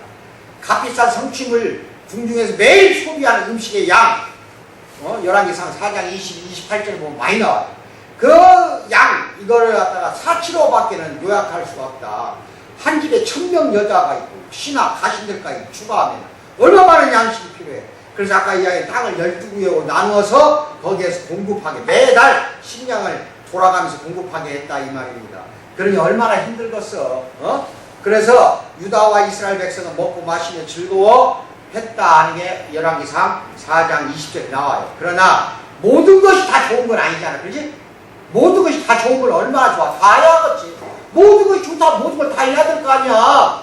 값비싼 성취물 궁중에서 매일 소비하는 음식의 양, 열왕기상 4장 28절 보면 많이 나와요. 그 양, 이거를 갖다가 4kg밖에는 요약할 수가 없다. 한 집에 1000명 여자가 있고 신하 가신들까지 추가하면 얼마 많은 양식이 필요해. 그래서 아까 이야기한 땅을 12구역으로 나누어서 거기에서 공급하게 매달 식량을 돌아가면서 공급하게 했다 이 말입니다. 그러니 얼마나 힘들겠어. 그래서 유다와 이스라엘 백성은 먹고 마시며 즐거워 했다 하는 게 열왕기상 4장 20절에 나와요. 그러나 모든 것이 다 좋은 건 아니잖아. 그렇지? 모든 것이 다 좋은 건 얼마나 좋아. 다 해야겠지. 모든 것이 좋다. 모든 걸 다 해야 될 거 아니야.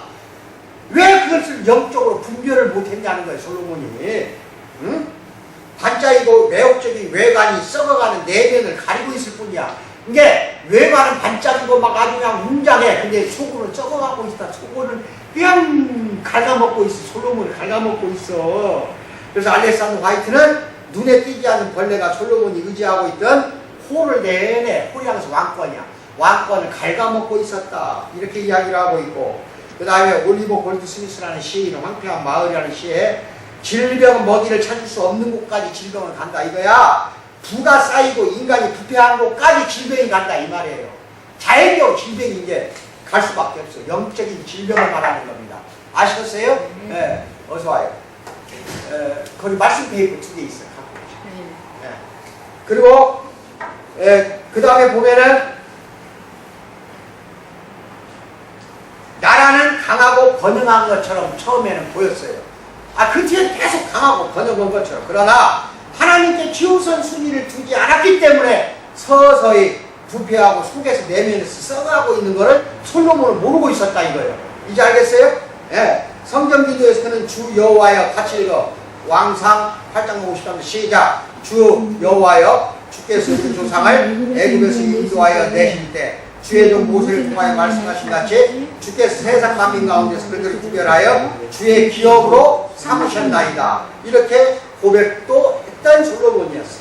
왜 그것을 영적으로 분별을 못했냐는 거예요. 솔로몬이. 응? 반짝이고 매혹적인 외관이 썩어가는 내면을 가리고 있을 뿐이야. 이게 외관은 반짝이고 막 아주 그냥 웅장해. 근데 속으로는 썩어가고 있다. 속으로는 그냥 갉아먹고 있어. 솔로몬을 갉아먹고 있어. 그래서 알렉산더 화이트는 눈에 띄지 않는 벌레가 솔로몬이 의지하고 있던 홀을 내내, 홀이 하면서 왕권이야. 왕권을 갉아먹고 있었다. 이렇게 이야기를 하고 있고, 그 다음에 올리버 골드 스미스라는 시인은 황폐한 마을이라는 시에 질병은 먹이를 찾을 수 없는 곳까지 질병을 간다 이거야. 부가 쌓이고 인간이 부패한 곳까지 질병이 간다 이 말이에요. 자연적으로 질병이 이제 갈 수밖에 없어. 영적인 질병을 말하는 겁니다. 아셨어요? 네. 어서 와요. 거기 말씀 페이퍼 2개 있어요. 네. 그리고 그 다음에 보면은 나라는 강하고 번영한 것처럼 처음에는 보였어요. 그 뒤에 계속 강하고 번영한 것처럼. 그러나 하나님께 지우선 순위를 두지 않았기 때문에 서서히 부패하고 속에서 내면에서 썩어가고 있는 것을 솔로몬은 모르고 있었다 이거예요. 이제 알겠어요? 예. 성경 기도에서 그는 주 여호와여, 같이 읽어. 왕상 8장 53절 시작. 주 여호와여, 주께서 우리 조상을 애굽에서 인도하여 내실 때 주의 종 모세를 통하여 말씀하신 같이 주께서 세상 만민 가운데서 그들을 구별하여 주의 기업으로 삼으셨나이다. 이렇게 고백도 했던 솔로몬이었어.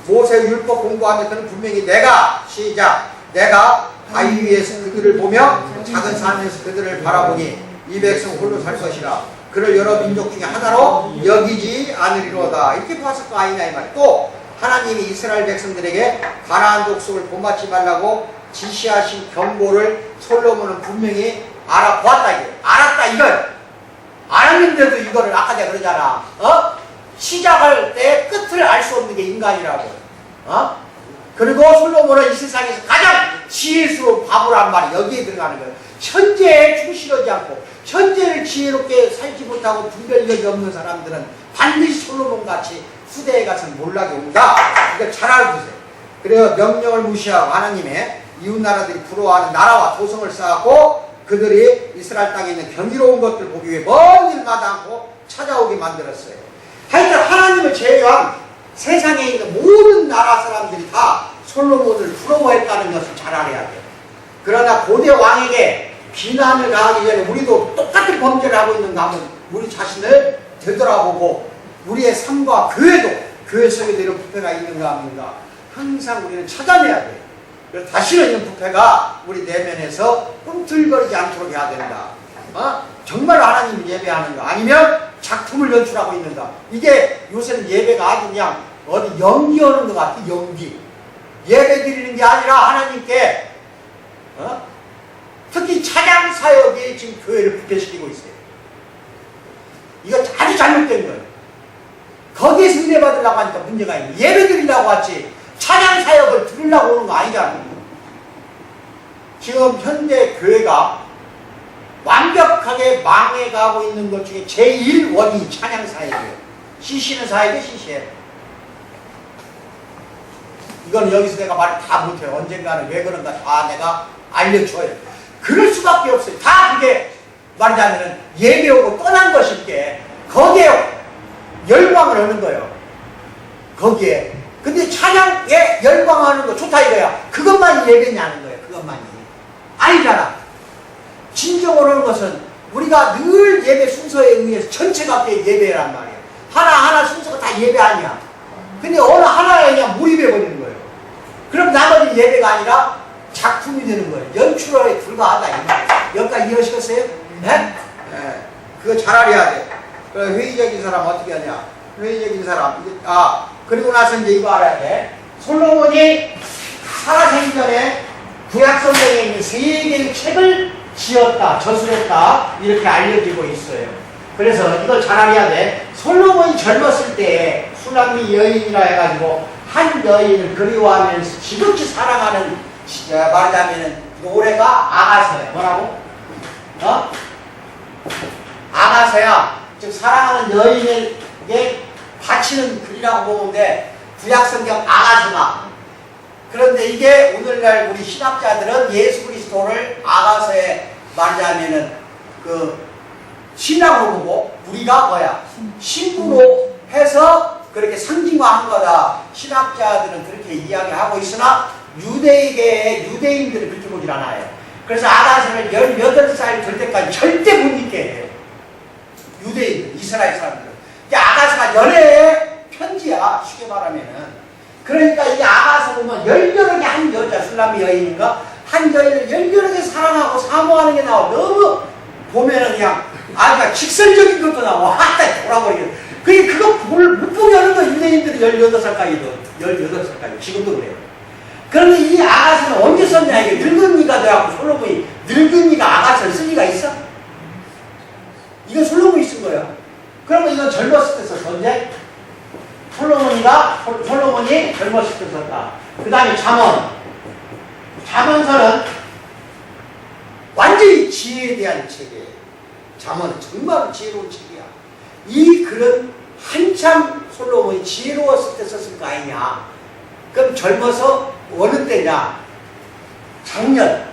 모세 율법 공부하며 그는 분명히 내가 시작 내가 바위 위에서 그들을 보며 작은 산에서 그들을 바라보니 이 백성 홀로 살 것이라 그를 여러 민족 중에 하나로 여기지 않으리로다. 이렇게 봤을 거 아니냐 이 말이야. 또 하나님이 이스라엘 백성들에게 가나안 족속을 본받지 말라고 지시하신 경고를 솔로몬은 분명히 알아보았다 이거예요. 알았다 이걸. 알았는데도 이거를 아까 내가 그러잖아. 시작할 때 끝을 알 수 없는 게 인간이라고. 그리고 솔로몬은 이 세상에서 가장 지혜스러운 바보란 말이 여기에 들어가는 거예요. 현재에 충실하지 않고 현재를 지혜롭게 살지 못하고 분별력이 없는 사람들은 반드시 솔로몬같이 후대에 가서는 몰락이 온다. 이걸 잘 알아두세요. 그래요. 명령을 무시하고 하나님의 이웃나라들이 부러워하는 나라와 도성을 쌓았고 그들이 이스라엘 땅에 있는 경이로운 것들 보기 위해 먼 일마다 않고 찾아오게 만들었어요. 하여튼 하나님을 제외한 세상에 있는 모든 나라 사람들이 다 솔로몬을 부러워했다는 것을 잘 알아야 돼요. 그러나 고대 왕에게 비난을 가하기 전에 우리도 똑같은 범죄를 하고 있는가 하면 우리 자신을 되돌아보고 우리의 삶과 교회 속에도 이런 부패가 있는가 하는가 항상 우리는 찾아내야 돼요. 그래서 다시는 이런 부패가 우리 내면에서 꿈틀거리지 않도록 해야 된다. 정말 하나님을 예배하는가 아니면 작품을 연출하고 있는가. 이게 요새는 예배가 아주 그냥 어디 연기하는 것 같아. 연기. 예배 드리는 게 아니라 하나님께 특히 찬양 사역이 지금 교회를 부패시키고 있어요. 이거 아주 잘못된 거예요. 거기에 은혜 받으려고 하니까 문제가 있는 거예요. 예배 드리려고 왔지 찬양 사역을 들으려고 오는 거 아니잖아요. 지금 현대 교회가 완벽하게 망해가고 있는 것 중에 제1원이 찬양 사역이에요. CC는 사역이 CC예요. 이건 여기서 내가 말을 다 못해요. 언젠가는 왜 그런가 다 내가 알려줘요. 그럴 수밖에 없어요. 다 그게 말하자면 예배 오고 떠난 것일게 거기에 열광을 하는 거예요. 거기에. 근데 찬양에 열광하는 거 좋다 이거야. 그것만이 예배냐는 거예요. 그것만이. 아니잖아. 진정으로 하는 것은 우리가 늘 예배 순서에 의해서 전체가 예배란 말이에요. 하나하나 순서가 다 예배 아니야. 근데 어느 하나에 그냥 몰입해버리는 거예요. 그럼 나머지 예배가 아니라 작품이 되는 거예요. 연출에 불과하다. 여기까지 이해하시겠어요? 네? 네. 그거 잘 알아야 돼. 회의적인 사람 어떻게 하냐. 회의적인 사람. 그리고 나서 이제 이거 알아야 돼. 솔로몬이 살아생기 전에 구약 성경에 있는 3개의 책을 지었다, 저술했다, 이렇게 알려지고 있어요. 그래서 이걸 잘 알아야 돼. 솔로몬이 젊었을 때 수남미 여인이라 해가지고 한 여인을 그리워하면서 지극히 사랑하는 말하자면 노래가 아가서예요. 뭐라고? 아가서야. 즉 사랑하는 여인에게 바치는 글이라고 보는데 구약성경 아가서가. 그런데 이게 오늘날 우리 신학자들은 예수 그리스도를 아가서에 말하자면은 그 신앙으로 보고 우리가 뭐야? 신부로 해서 그렇게 상징화한 거다. 신학자들은 그렇게 이야기하고 있으나 유대계의 유대인들은 그렇게 보질 않아요. 그래서 아가서를 18살 될 때까지 절대 못 읽게 해요. 유대인들, 이스라엘 사람들은. 이게 아가서가 연애의 편지야, 쉽게 말하면은. 그러니까 이 아가서 보면 열렬하게 한 여자, 술람미 여인인가? 한 여인을 열렬하게 사랑하고 사모하는 게 나와. 너무 보면은 그냥 아주 직설적인 것도 나와. 하다 돌아버리게. 그거 못 보게 하는 거 유대인들이 18살까지도. 18살까지. 지금도 그래요. 그런데 이 아가서는 언제 썼냐? 이게 늙은이가 돼갖고 솔로몬이 늙은이가 아가서를 쓸 리가 있어? 이건 솔로몬이 쓴 거야. 그러면 이건 젊었을 때 썼어. 언제? 솔로몬이 젊었을 때 썼다. 그 다음에 잠언서는 완전히 지혜에 대한 책이에요. 잠언은 정말 지혜로운 책이야. 이 글은 한참 솔로몬이 지혜로웠을 때 썼을 거 아니냐. 그럼 젊어서 어느 때냐? 장년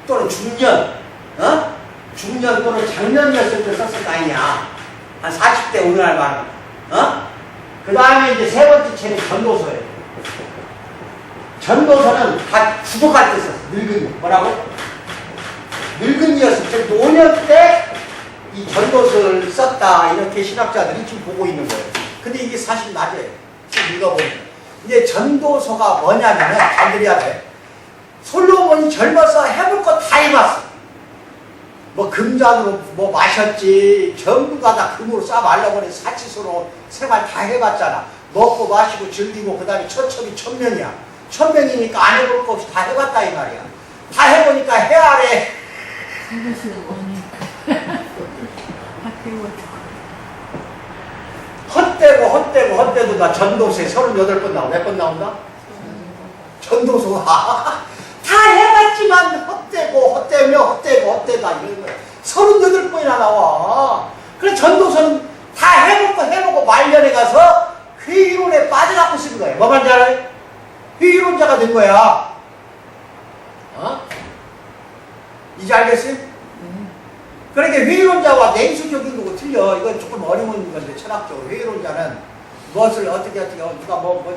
또는 중년, 중년 또는 장년이었을 때 썼을 거 아니냐. 한 40대 오늘날 말은. 그 다음에 이제 세 번째 책은 전도서예요. 전도서는 다 부족할 때 썼어. 늙은이. 뭐라고? 늙은이였을 때 노년 때 이 전도서를 썼다. 이렇게 신학자들이 지금 보고 있는 거예요. 근데 이게 사실 맞아요. 지금 읽어보면. 이제 전도서가 뭐냐면 잘 들어야 돼. 솔로몬이 젊어서 해볼 거 다 해봤어. 뭐 금잔으로 뭐 마셨지. 전부 다 금으로 싸 말려버린 사치소로 생활 다 해봤잖아. 먹고 마시고 즐기고 그 다음에 처첩이 1000명이야. 1000명이니까 안 해볼 거 없이 다 해봤다 이 말이야. 다 해보니까 해 아래 이것이 원이 헛되고 나 전도서에 38번 나오고 몇 번 나온다? 전도서가 다 해봤지만 헛되다 이런 거야. 38번이나 나와. 그래 전도서는 다 해보고 말년에 가서 회의론에 빠져갖고 쓴 거예요. 뭐 말인지 알아요? 회의론자가 된 거야. 이제 알겠어요? 그러니까 회의론자와 냉수적인 거고 틀려. 이건 조금 어려운 건데 철학적으로 회의론자는 무엇을 어떻게 누가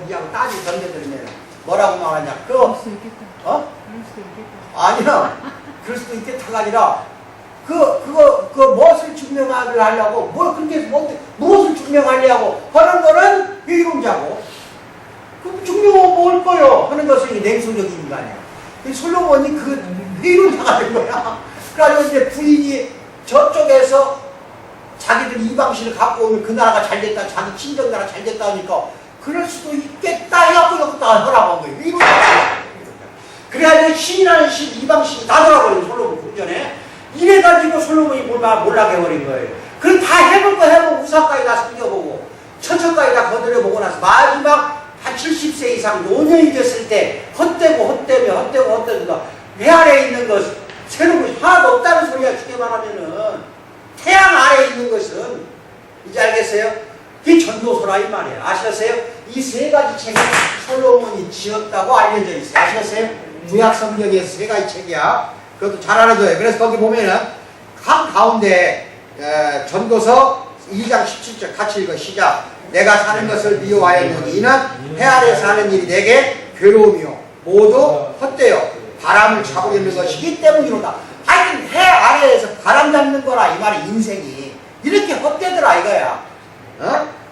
이하고 따지고 던져드리면 뭐라고 말하냐. 그럴 수 있겠다. 그럴 수도 있겠다. 아니야. 그럴 수도 있겠다가 아니라 무엇을 증명하려 하려고 무엇을 증명하려고 하는 거는 회의론자고, 그 증명은 뭘 거요 하는 것은 냉소적인 인간이야. 솔로몬이 그 회의론자가 된 거야. 그래가지고 이제 부인이 저쪽에서 자기들 이방신을 갖고 오면 그 나라가 잘 됐다, 자기 친정 나라 잘 됐다 하니까 그럴 수도 있겠다 해갖고 여기다 허락한 거예요. 회의론자. 그래가지고 신이라는 이방신이 다 돌아버린 솔로몬 궁전에. 이래가지고 솔로몬이 몰락해 버린 거예요. 그럼 다 해보고 우사까지 다 숨겨보고 천천까지 다 거들여보고 나서 마지막 한 70세 이상 노년이 됐을 때 헛되고 배 아래에 있는 것 새로운 것이 하나도 없다는 소리야. 쉽게 말하면은 태양 아래에 있는 것은, 이제 알겠어요? 그게 전도서라 이 말이에요. 아시겠어요? 이 세 가지 책을 솔로몬이 지었다고 알려져 있어요. 아시겠어요? 구약 성경에서 세 가지 책이야. 그것도 잘 알아둬요. 그래서 거기 보면은 한 가운데 전도서 2장 17절 같이 읽어. 시작. 내가 사는 것을 미워하였느니 이는 해 아래 사는 일이 내게 괴로움이요 모두 헛되어 바람을 잡으려는 것이기 때문이로다. 하여튼 해 아래에서 바람 잡는 거라 이 말이 인생이 이렇게 헛되더라 이거야.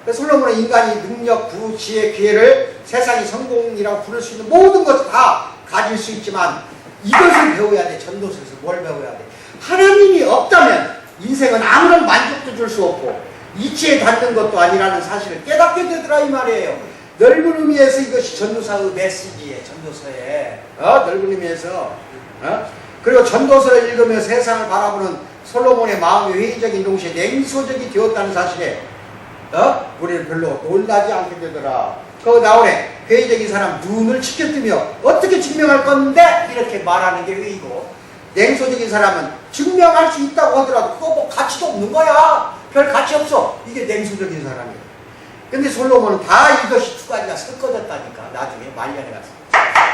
그래서 솔로몬은 인간이 능력, 부, 지혜, 기회를 세상이 성공이라고 부를 수 있는 모든 것을 다 가질 수 있지만 이것을 배워야 돼. 전도서에서 뭘 배워야 돼? 하나님이 없다면 인생은 아무런 만족도 줄 수 없고 이치에 닿는 것도 아니라는 사실을 깨닫게 되더라 이 말이에요. 넓은 의미에서 이것이 전도사의 메시지에, 전도서에 넓은 의미에서 그리고 전도서를 읽으며 세상을 바라보는 솔로몬의 마음이 회의적인 동시에 냉소적이 되었다는 사실에 우리는 별로 놀라지 않게 되더라. 거기 나오네. 회의적인 사람 눈을 치켜뜨며 어떻게 증명할 건데 이렇게 말하는 게 회의고, 냉소적인 사람은 증명할 수 있다고 하더라도 그거 뭐 가치도 없는 거야. 별 가치 없어. 이게 냉소적인 사람이에요. 근데 솔로몬은 다 이것이 두 가지가 섞어졌다니까. 나중에 말년에 가서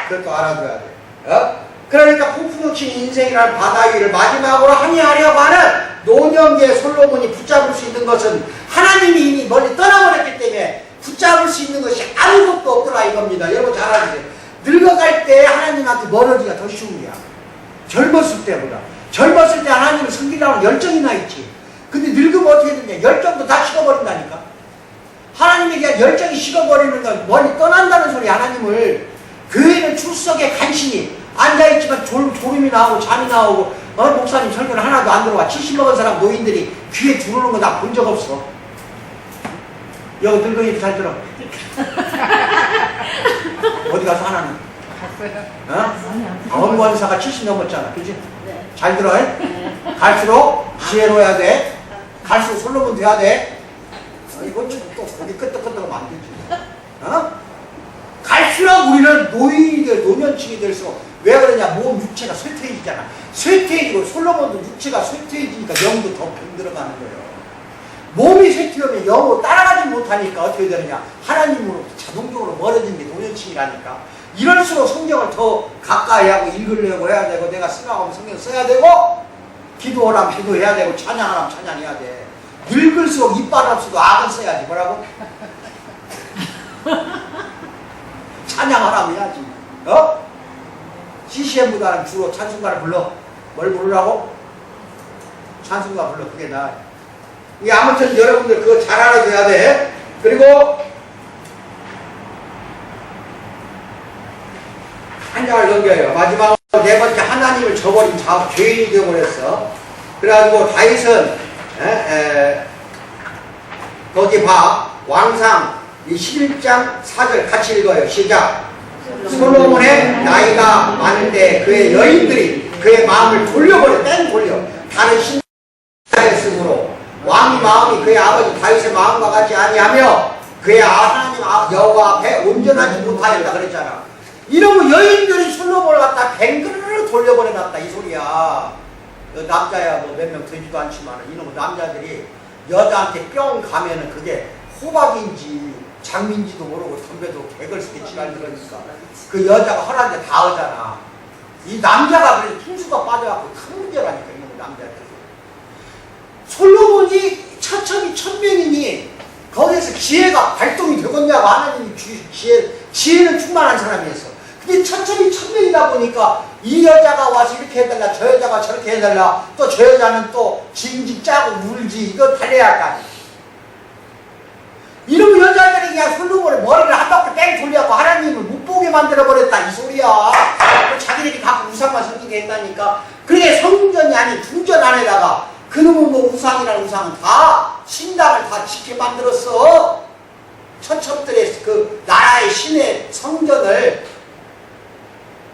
그것도 알아둬야 돼. 그러니까 폭풍 넘친 인생이라는 바다 위를 마지막으로 항해하려고 하는 노년기의 솔로몬이 붙잡을 수 있는 것은 하나님이 이미 멀리 떠나버렸기 때문에 붙잡을 수 있는 것이 아무것도 없더라 이겁니다. 여러분 잘 아세요. 늙어갈 때 하나님한테 멀어지기가 더 쉬운 거야. 젊었을 때보다. 젊었을 때 하나님을 섬기려고 열정이 나 있지. 근데 늙으면 어떻게 되냐. 열정도 다 식어버린다니까. 하나님에 대한 열정이 식어버리는 건 멀리 떠난다는 소리. 하나님을 교회는 출석에 간신히 앉아있지만 졸음이 나오고 잠이 나오고 목사님 설교는 하나도 안 들어와. 70 먹은 사람 노인들이 귀에 들어오는 거 나 본 적 없어. 여기 늙은이도 잘 들어. 어디 가서 하나는? 갔어요. 원사가 70 넘었잖아. 그지? 네. 잘 들어. 네. 갈수록 지혜로워야 돼. 갈수록 솔로몬 돼야 돼. 이건 또 거기 끄떡끄떡하면 안 되지. 갈수록 우리는 노년층이 될수록 왜 그러냐. 몸 육체가 쇠퇴해지잖아. 쇠퇴해지고 솔로몬도 육체가 쇠퇴해지니까 영도 더 병들어가는 거예요. 몸이 쇠퇴하면 영으로 따라가지 못하니까 어떻게 되느냐. 하나님으로 자동적으로 멀어지는 게 노년층이라니까. 이럴수록 성경을 더 가까이 하고 읽으려고 해야 되고, 내가 쓰라고 하면 성경 써야 되고, 기도하라면 기도해야 되고, 찬양하라면 찬양해야 돼. 늙을수록 이빨 없어도 악은 써야지. 뭐라고? 찬양하라면 해야지. CCM보다는 주로 찬송가를 불러. 뭘 부르라고? 찬송가 불러. 그게 나아. 아무튼 여러분들 그거 잘 알아줘야 돼. 그리고 한 장을 넘겨요. 마지막으로 네 번째, 하나님을 저버린 죄인이 되어버렸어. 그래가지고 다윗은 거기 봐. 왕상 11장 4절 같이 읽어요. 시작. 솔로몬의 나이가 많은데 그의 여인들이 그의 마음을 돌려. 다른 신하였으므로 왕의 마음이 그의 아버지 다윗의 마음과 같지 아니하며 그의 하나님 여호와 앞에 온전하지 못하였다 그랬잖아. 이러면 여인들이 솔로몬을 갖다 뱅그르르 돌려보내놨다 이 소리야. 남자야 뭐 몇 명 되지도 않지만 이놈의 남자들이 여자한테 뿅 가면은 그게 호박인지 장미인지도 모르고 선배도 개걸스게 지랄 들으니까 그 여자가 허락에 다 하잖아. 이 남자가 그래 풍수가 빠져갖고 큰 문제라니까 이놈의 남자들. 솔로몬이 처첩이 1000명이니 거기에서 지혜가 발동이 되겠냐고 하나님이 지혜는 충만한 사람이었어. 근데 처첩이 1000명이다 보니까 이 여자가 와서 이렇게 해달라 저 여자가 저렇게 해달라 또 저 여자는 또 징징 짜고 울지 이거 달려야 할 거 아니야. 이런 여자들이 그냥 솔로몬의 머리를 한 바퀴 뺑 돌려갖고 하나님을 못 보게 만들어버렸다 이 소리야. 자기들이 갖고 우상만 섬기게 했다니까. 그게 성전이 아닌 궁전 안에다가 그놈은 뭐 우상이라는 우상은 다 신당을 다 짓게 만들었어. 처첩들의 그 나라의 신의 성전을.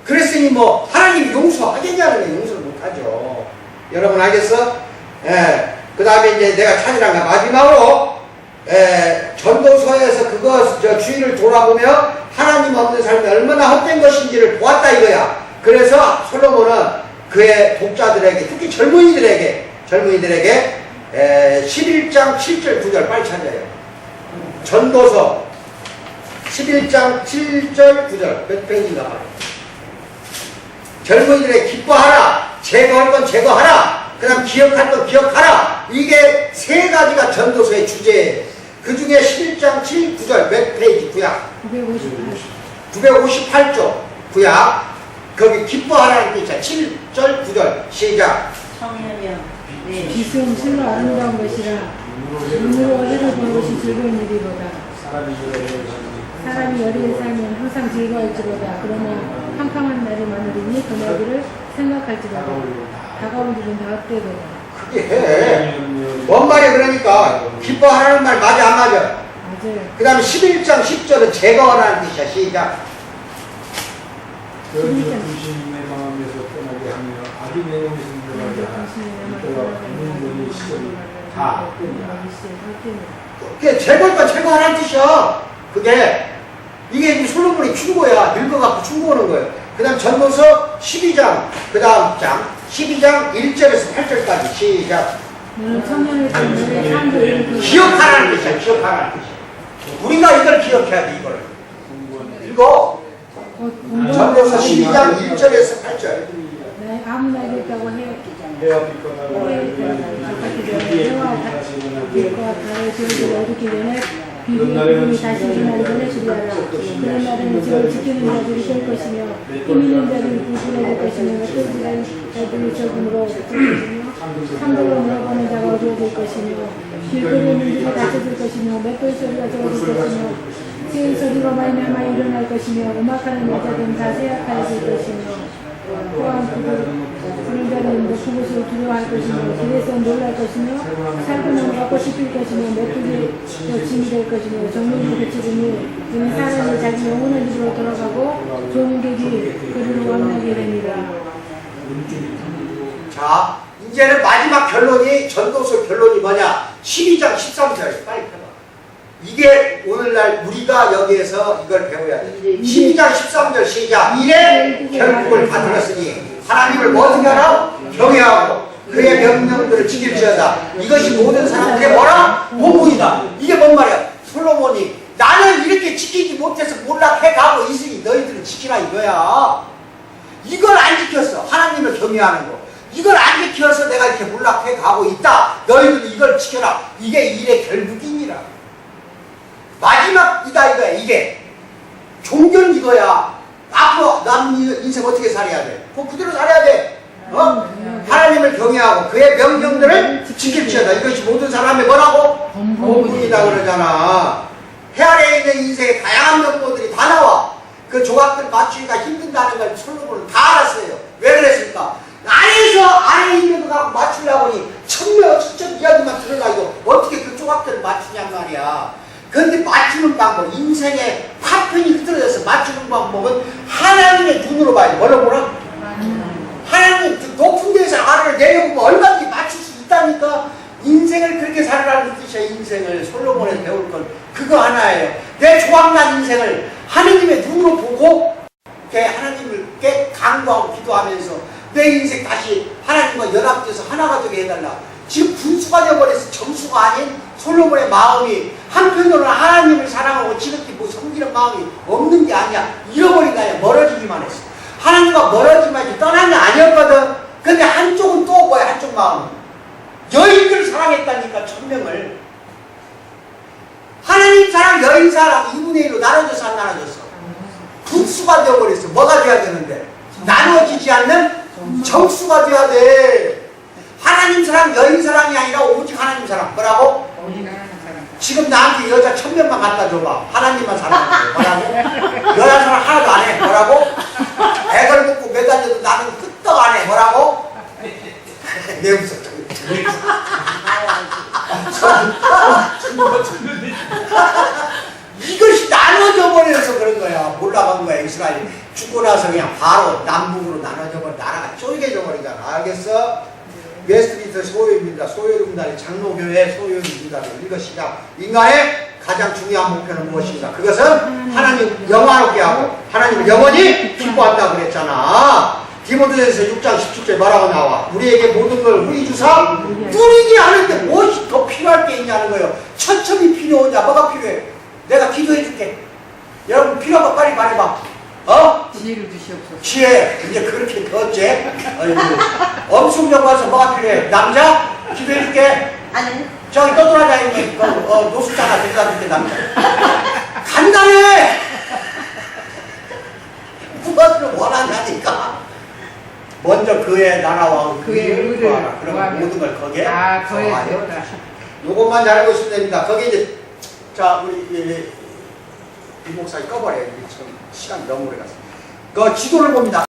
그랬으니 뭐 하나님이 용서하겠냐는 게 용서를 못하죠. 여러분 알겠어? 예. 그 다음에 이제 내가 찾으란 거 마지막으로 전도서에서 그거 주위를 돌아보며 하나님 없는 삶이 얼마나 헛된 것인지를 보았다 이거야. 그래서 솔로몬은 그의 독자들에게 특히 젊은이들에게 11장 7절 9절 빨리 찾아요. 전도서 11장 7절 9절 몇 페이지인가 봐요. 젊은이들에게 기뻐하라, 제거할 건 제거하라, 그 다음 기억할 건 기억하라. 이게 세 가지가 전도서의 주제예요. 그 중에 11장 7, 9절 몇 페이지 구약? 958쪽 구약. 거기 기뻐하라는 게 있잖아. 7절 9절 시작. 청년이여 기승 실로 아름다운 것이라 눈으로 해를 보는 것이 즐거운 일이로다. 사람이 열의에 살면 항상 즐거울지로다. 그러나 캄캄한 날이 많으리니 그 날들을 생각할지로다. 다가온 일은 다 헛되도다. 그게 해. 뭔 말이야. 그러니까 기뻐하라는 말 맞아 안 맞아? 맞아요. 그 다음에 11장 10절은 제거하라는 뜻이야. 시작. 부신의 마음에서 떠나게 하며 악인의 영에서 물러가게 하며 이때와 국민의 시절이 다 그게 제거니까 제거하라는 뜻이야. 그게 이게 솔로몬이 충고야. 늙어갖고 충고하는 거예요. 그 다음 전도서 12장 그 다음 장 12장 1절에서 8절까지 시작. 너는 청년을 너의 삶도 이루고 기억하라는 뜻이야. 기억하라는 뜻이야. 우리가 이걸 기억해야 돼. 이거를 읽어. 전도서 12장 1절에서 8절. 아무나 이랬다고 해. 해와 빛과 빛과 달의 지옥을 얻기 전에 비구름이 다시 일어나기 전에 주리하라. 그런 날에는 지옥을 지키는 자들이 될 것이며 힘 있는 자들이 구술해 될 것이며 뜰지는 자들이 적음으로 붙을 것이며 상도로 물어보는 자가 어두워질 것이며 길거리에 있는 자가 다쳐질 것이며 맷돌 소리가 적어질 것이며 새의 소리로 말미암아 일어날 것이며 음악하는 여자들은 다 세약하여질 것이며 또한 그런 자는 높은 곳을 두려워할 것이며 길에서 놀랄 것이며 살고 넘어가고 씹힐 것이며 메뚜기 짐이 될 것이며 정밀히 그치더니 이는 사람이 자기 영혼의 집으로 돌아가고 종객이 그리로 왕래하게 됩니다. 자, 이제는 마지막 결론이 전도서 결론이 뭐냐? 12장 13절 빨리 펴봐. 이게 오늘날 우리가 여기에서 이걸 배워야 돼. 12장 13절 시작. 이래 결국을 다 들었으니 하나님을 어떻게 하라? 경외하고 그의 명령들을 지킬지어다. 이것이 모든 사람들의 뭐라? 본분이다. 이게 뭔 말이야? 솔로몬이 나는 이렇게 지키지 못해서 몰락해가고 있으니 너희들은 지키라 이거야. 이걸 안 지켰어. 하나님을 경외하는 거. 이걸 안 지켜서 내가 이렇게 몰락해가고 있다. 너희들은 이걸 지켜라. 이게 일의 결국이니라. 마지막이다 이거야. 이게 종교는 이거야. 앞으로 남 인생 어떻게 살아야 돼? 그대로 살아야 돼. 하나님을 경외하고 그의 명령들을 지킬지어다. 이것이 모든 사람의 뭐라고? 본분이다 그러잖아. 해 아래에 있는 인생의 다양한 명분들이 다 나와. 그 조각들 맞추기가 힘든다는 걸 솔로몬은 다 알았어요. 왜 그랬을까? 아래에 있는 거 갖고 맞추려고 하니 천천 이야기만 들으려고 어떻게 그 조각들을 맞추냔 말이야. 그런데 맞추는 방법, 인생의 파편이 흐트러져서 맞추는 방법은 하나님의 눈으로 봐야 돼. 뭘로 보라? 하나님 높은 데서 아래를 내려보면 얼마든지 맞출 수 있다니까. 인생을 그렇게 살아라는 뜻이야. 인생을 솔로몬에서 배울 건 그거 하나예요. 내 조각난 인생을 하느님의 눈으로 보고 하나님을 깨 간구하고 기도하면서 내 인생 다시 하나님과 연합돼서 하나가 되게 해달라. 지금 분수가 되어버려서 정수가 아닌 솔로몬의 마음이 한편으로는 하나님을 사랑하고 지극히 뭐 섬기는 마음이 없는 게 아니야. 잃어버린 게 아니야. 멀어지기만 했어. 하나님과 멀어지기만 했지 떠난 게 아니었거든. 근데 한쪽은 또 뭐야? 한쪽 마음은 여인들을 사랑했다니까. 1000명을 하나님 사랑 여인 사랑 2분의 1로 나눠줘서 안 나눠줬어. 분수가 되어버렸어. 뭐가 돼야 되는데? 나눠지지 않는 정수가 돼야 돼. 하나님 사랑 여인 사랑이 아니라 오직 하나님 사랑. 뭐라고? 지금 나한테 여자 1000명만 갖다 줘봐. 하나님만 사랑해. 뭐라고? 여자 사랑 하나도 안 해. 뭐라고? 애걸 먹고 매달려도 나는 끄떡 안 해. 뭐라고? 내 웃었죠. 이것이 나눠져 버려서 그런 거야. 몰라간 거야. 이스라엘이 죽고 나서 그냥 바로 남북으로 나눠져 버려. 나라가 쪼개져 버리잖아. 알겠어? 웨스트민스터 소요입니다. 소요입니다의 장로교회 소요입니다. 이것이자 인간의 가장 중요한 목표는 무엇인가? 그것은 하나님 영화롭게 하고 하나님을 영원히 기뻐한다 그랬잖아. 디모데전서 6장 17절 뭐라고 나와? 우리에게 모든 걸 후히 주사 누리게 하는데 무엇이 더 필요할 게 있냐는 거예요. 천천히 필요하냐? 뭐가 필요해? 내가 기도해 줄게. 여러분 필요한 거 빨리 말해봐. 지혜를 주시옵소서. 지혜. 이제 그렇게 더째. 엄숙령 가서 뭐가 필요해? 남자? 기도해 줄게. 아니. 저기 떠돌아다니는 노숙자나 데려다 줄게. 남자. 간단해. 무엇을 원한다니까. 먼저 그의 나라와 그의 의를 그럼 구하면. 모든 걸 거기에 거기에 요것만 잘 보시면 됩니다. 거기 이제 자 우리 이 목사님 꺼버려요. 지금 시간 너무 오래 갔어. 그 지도를 봅니다.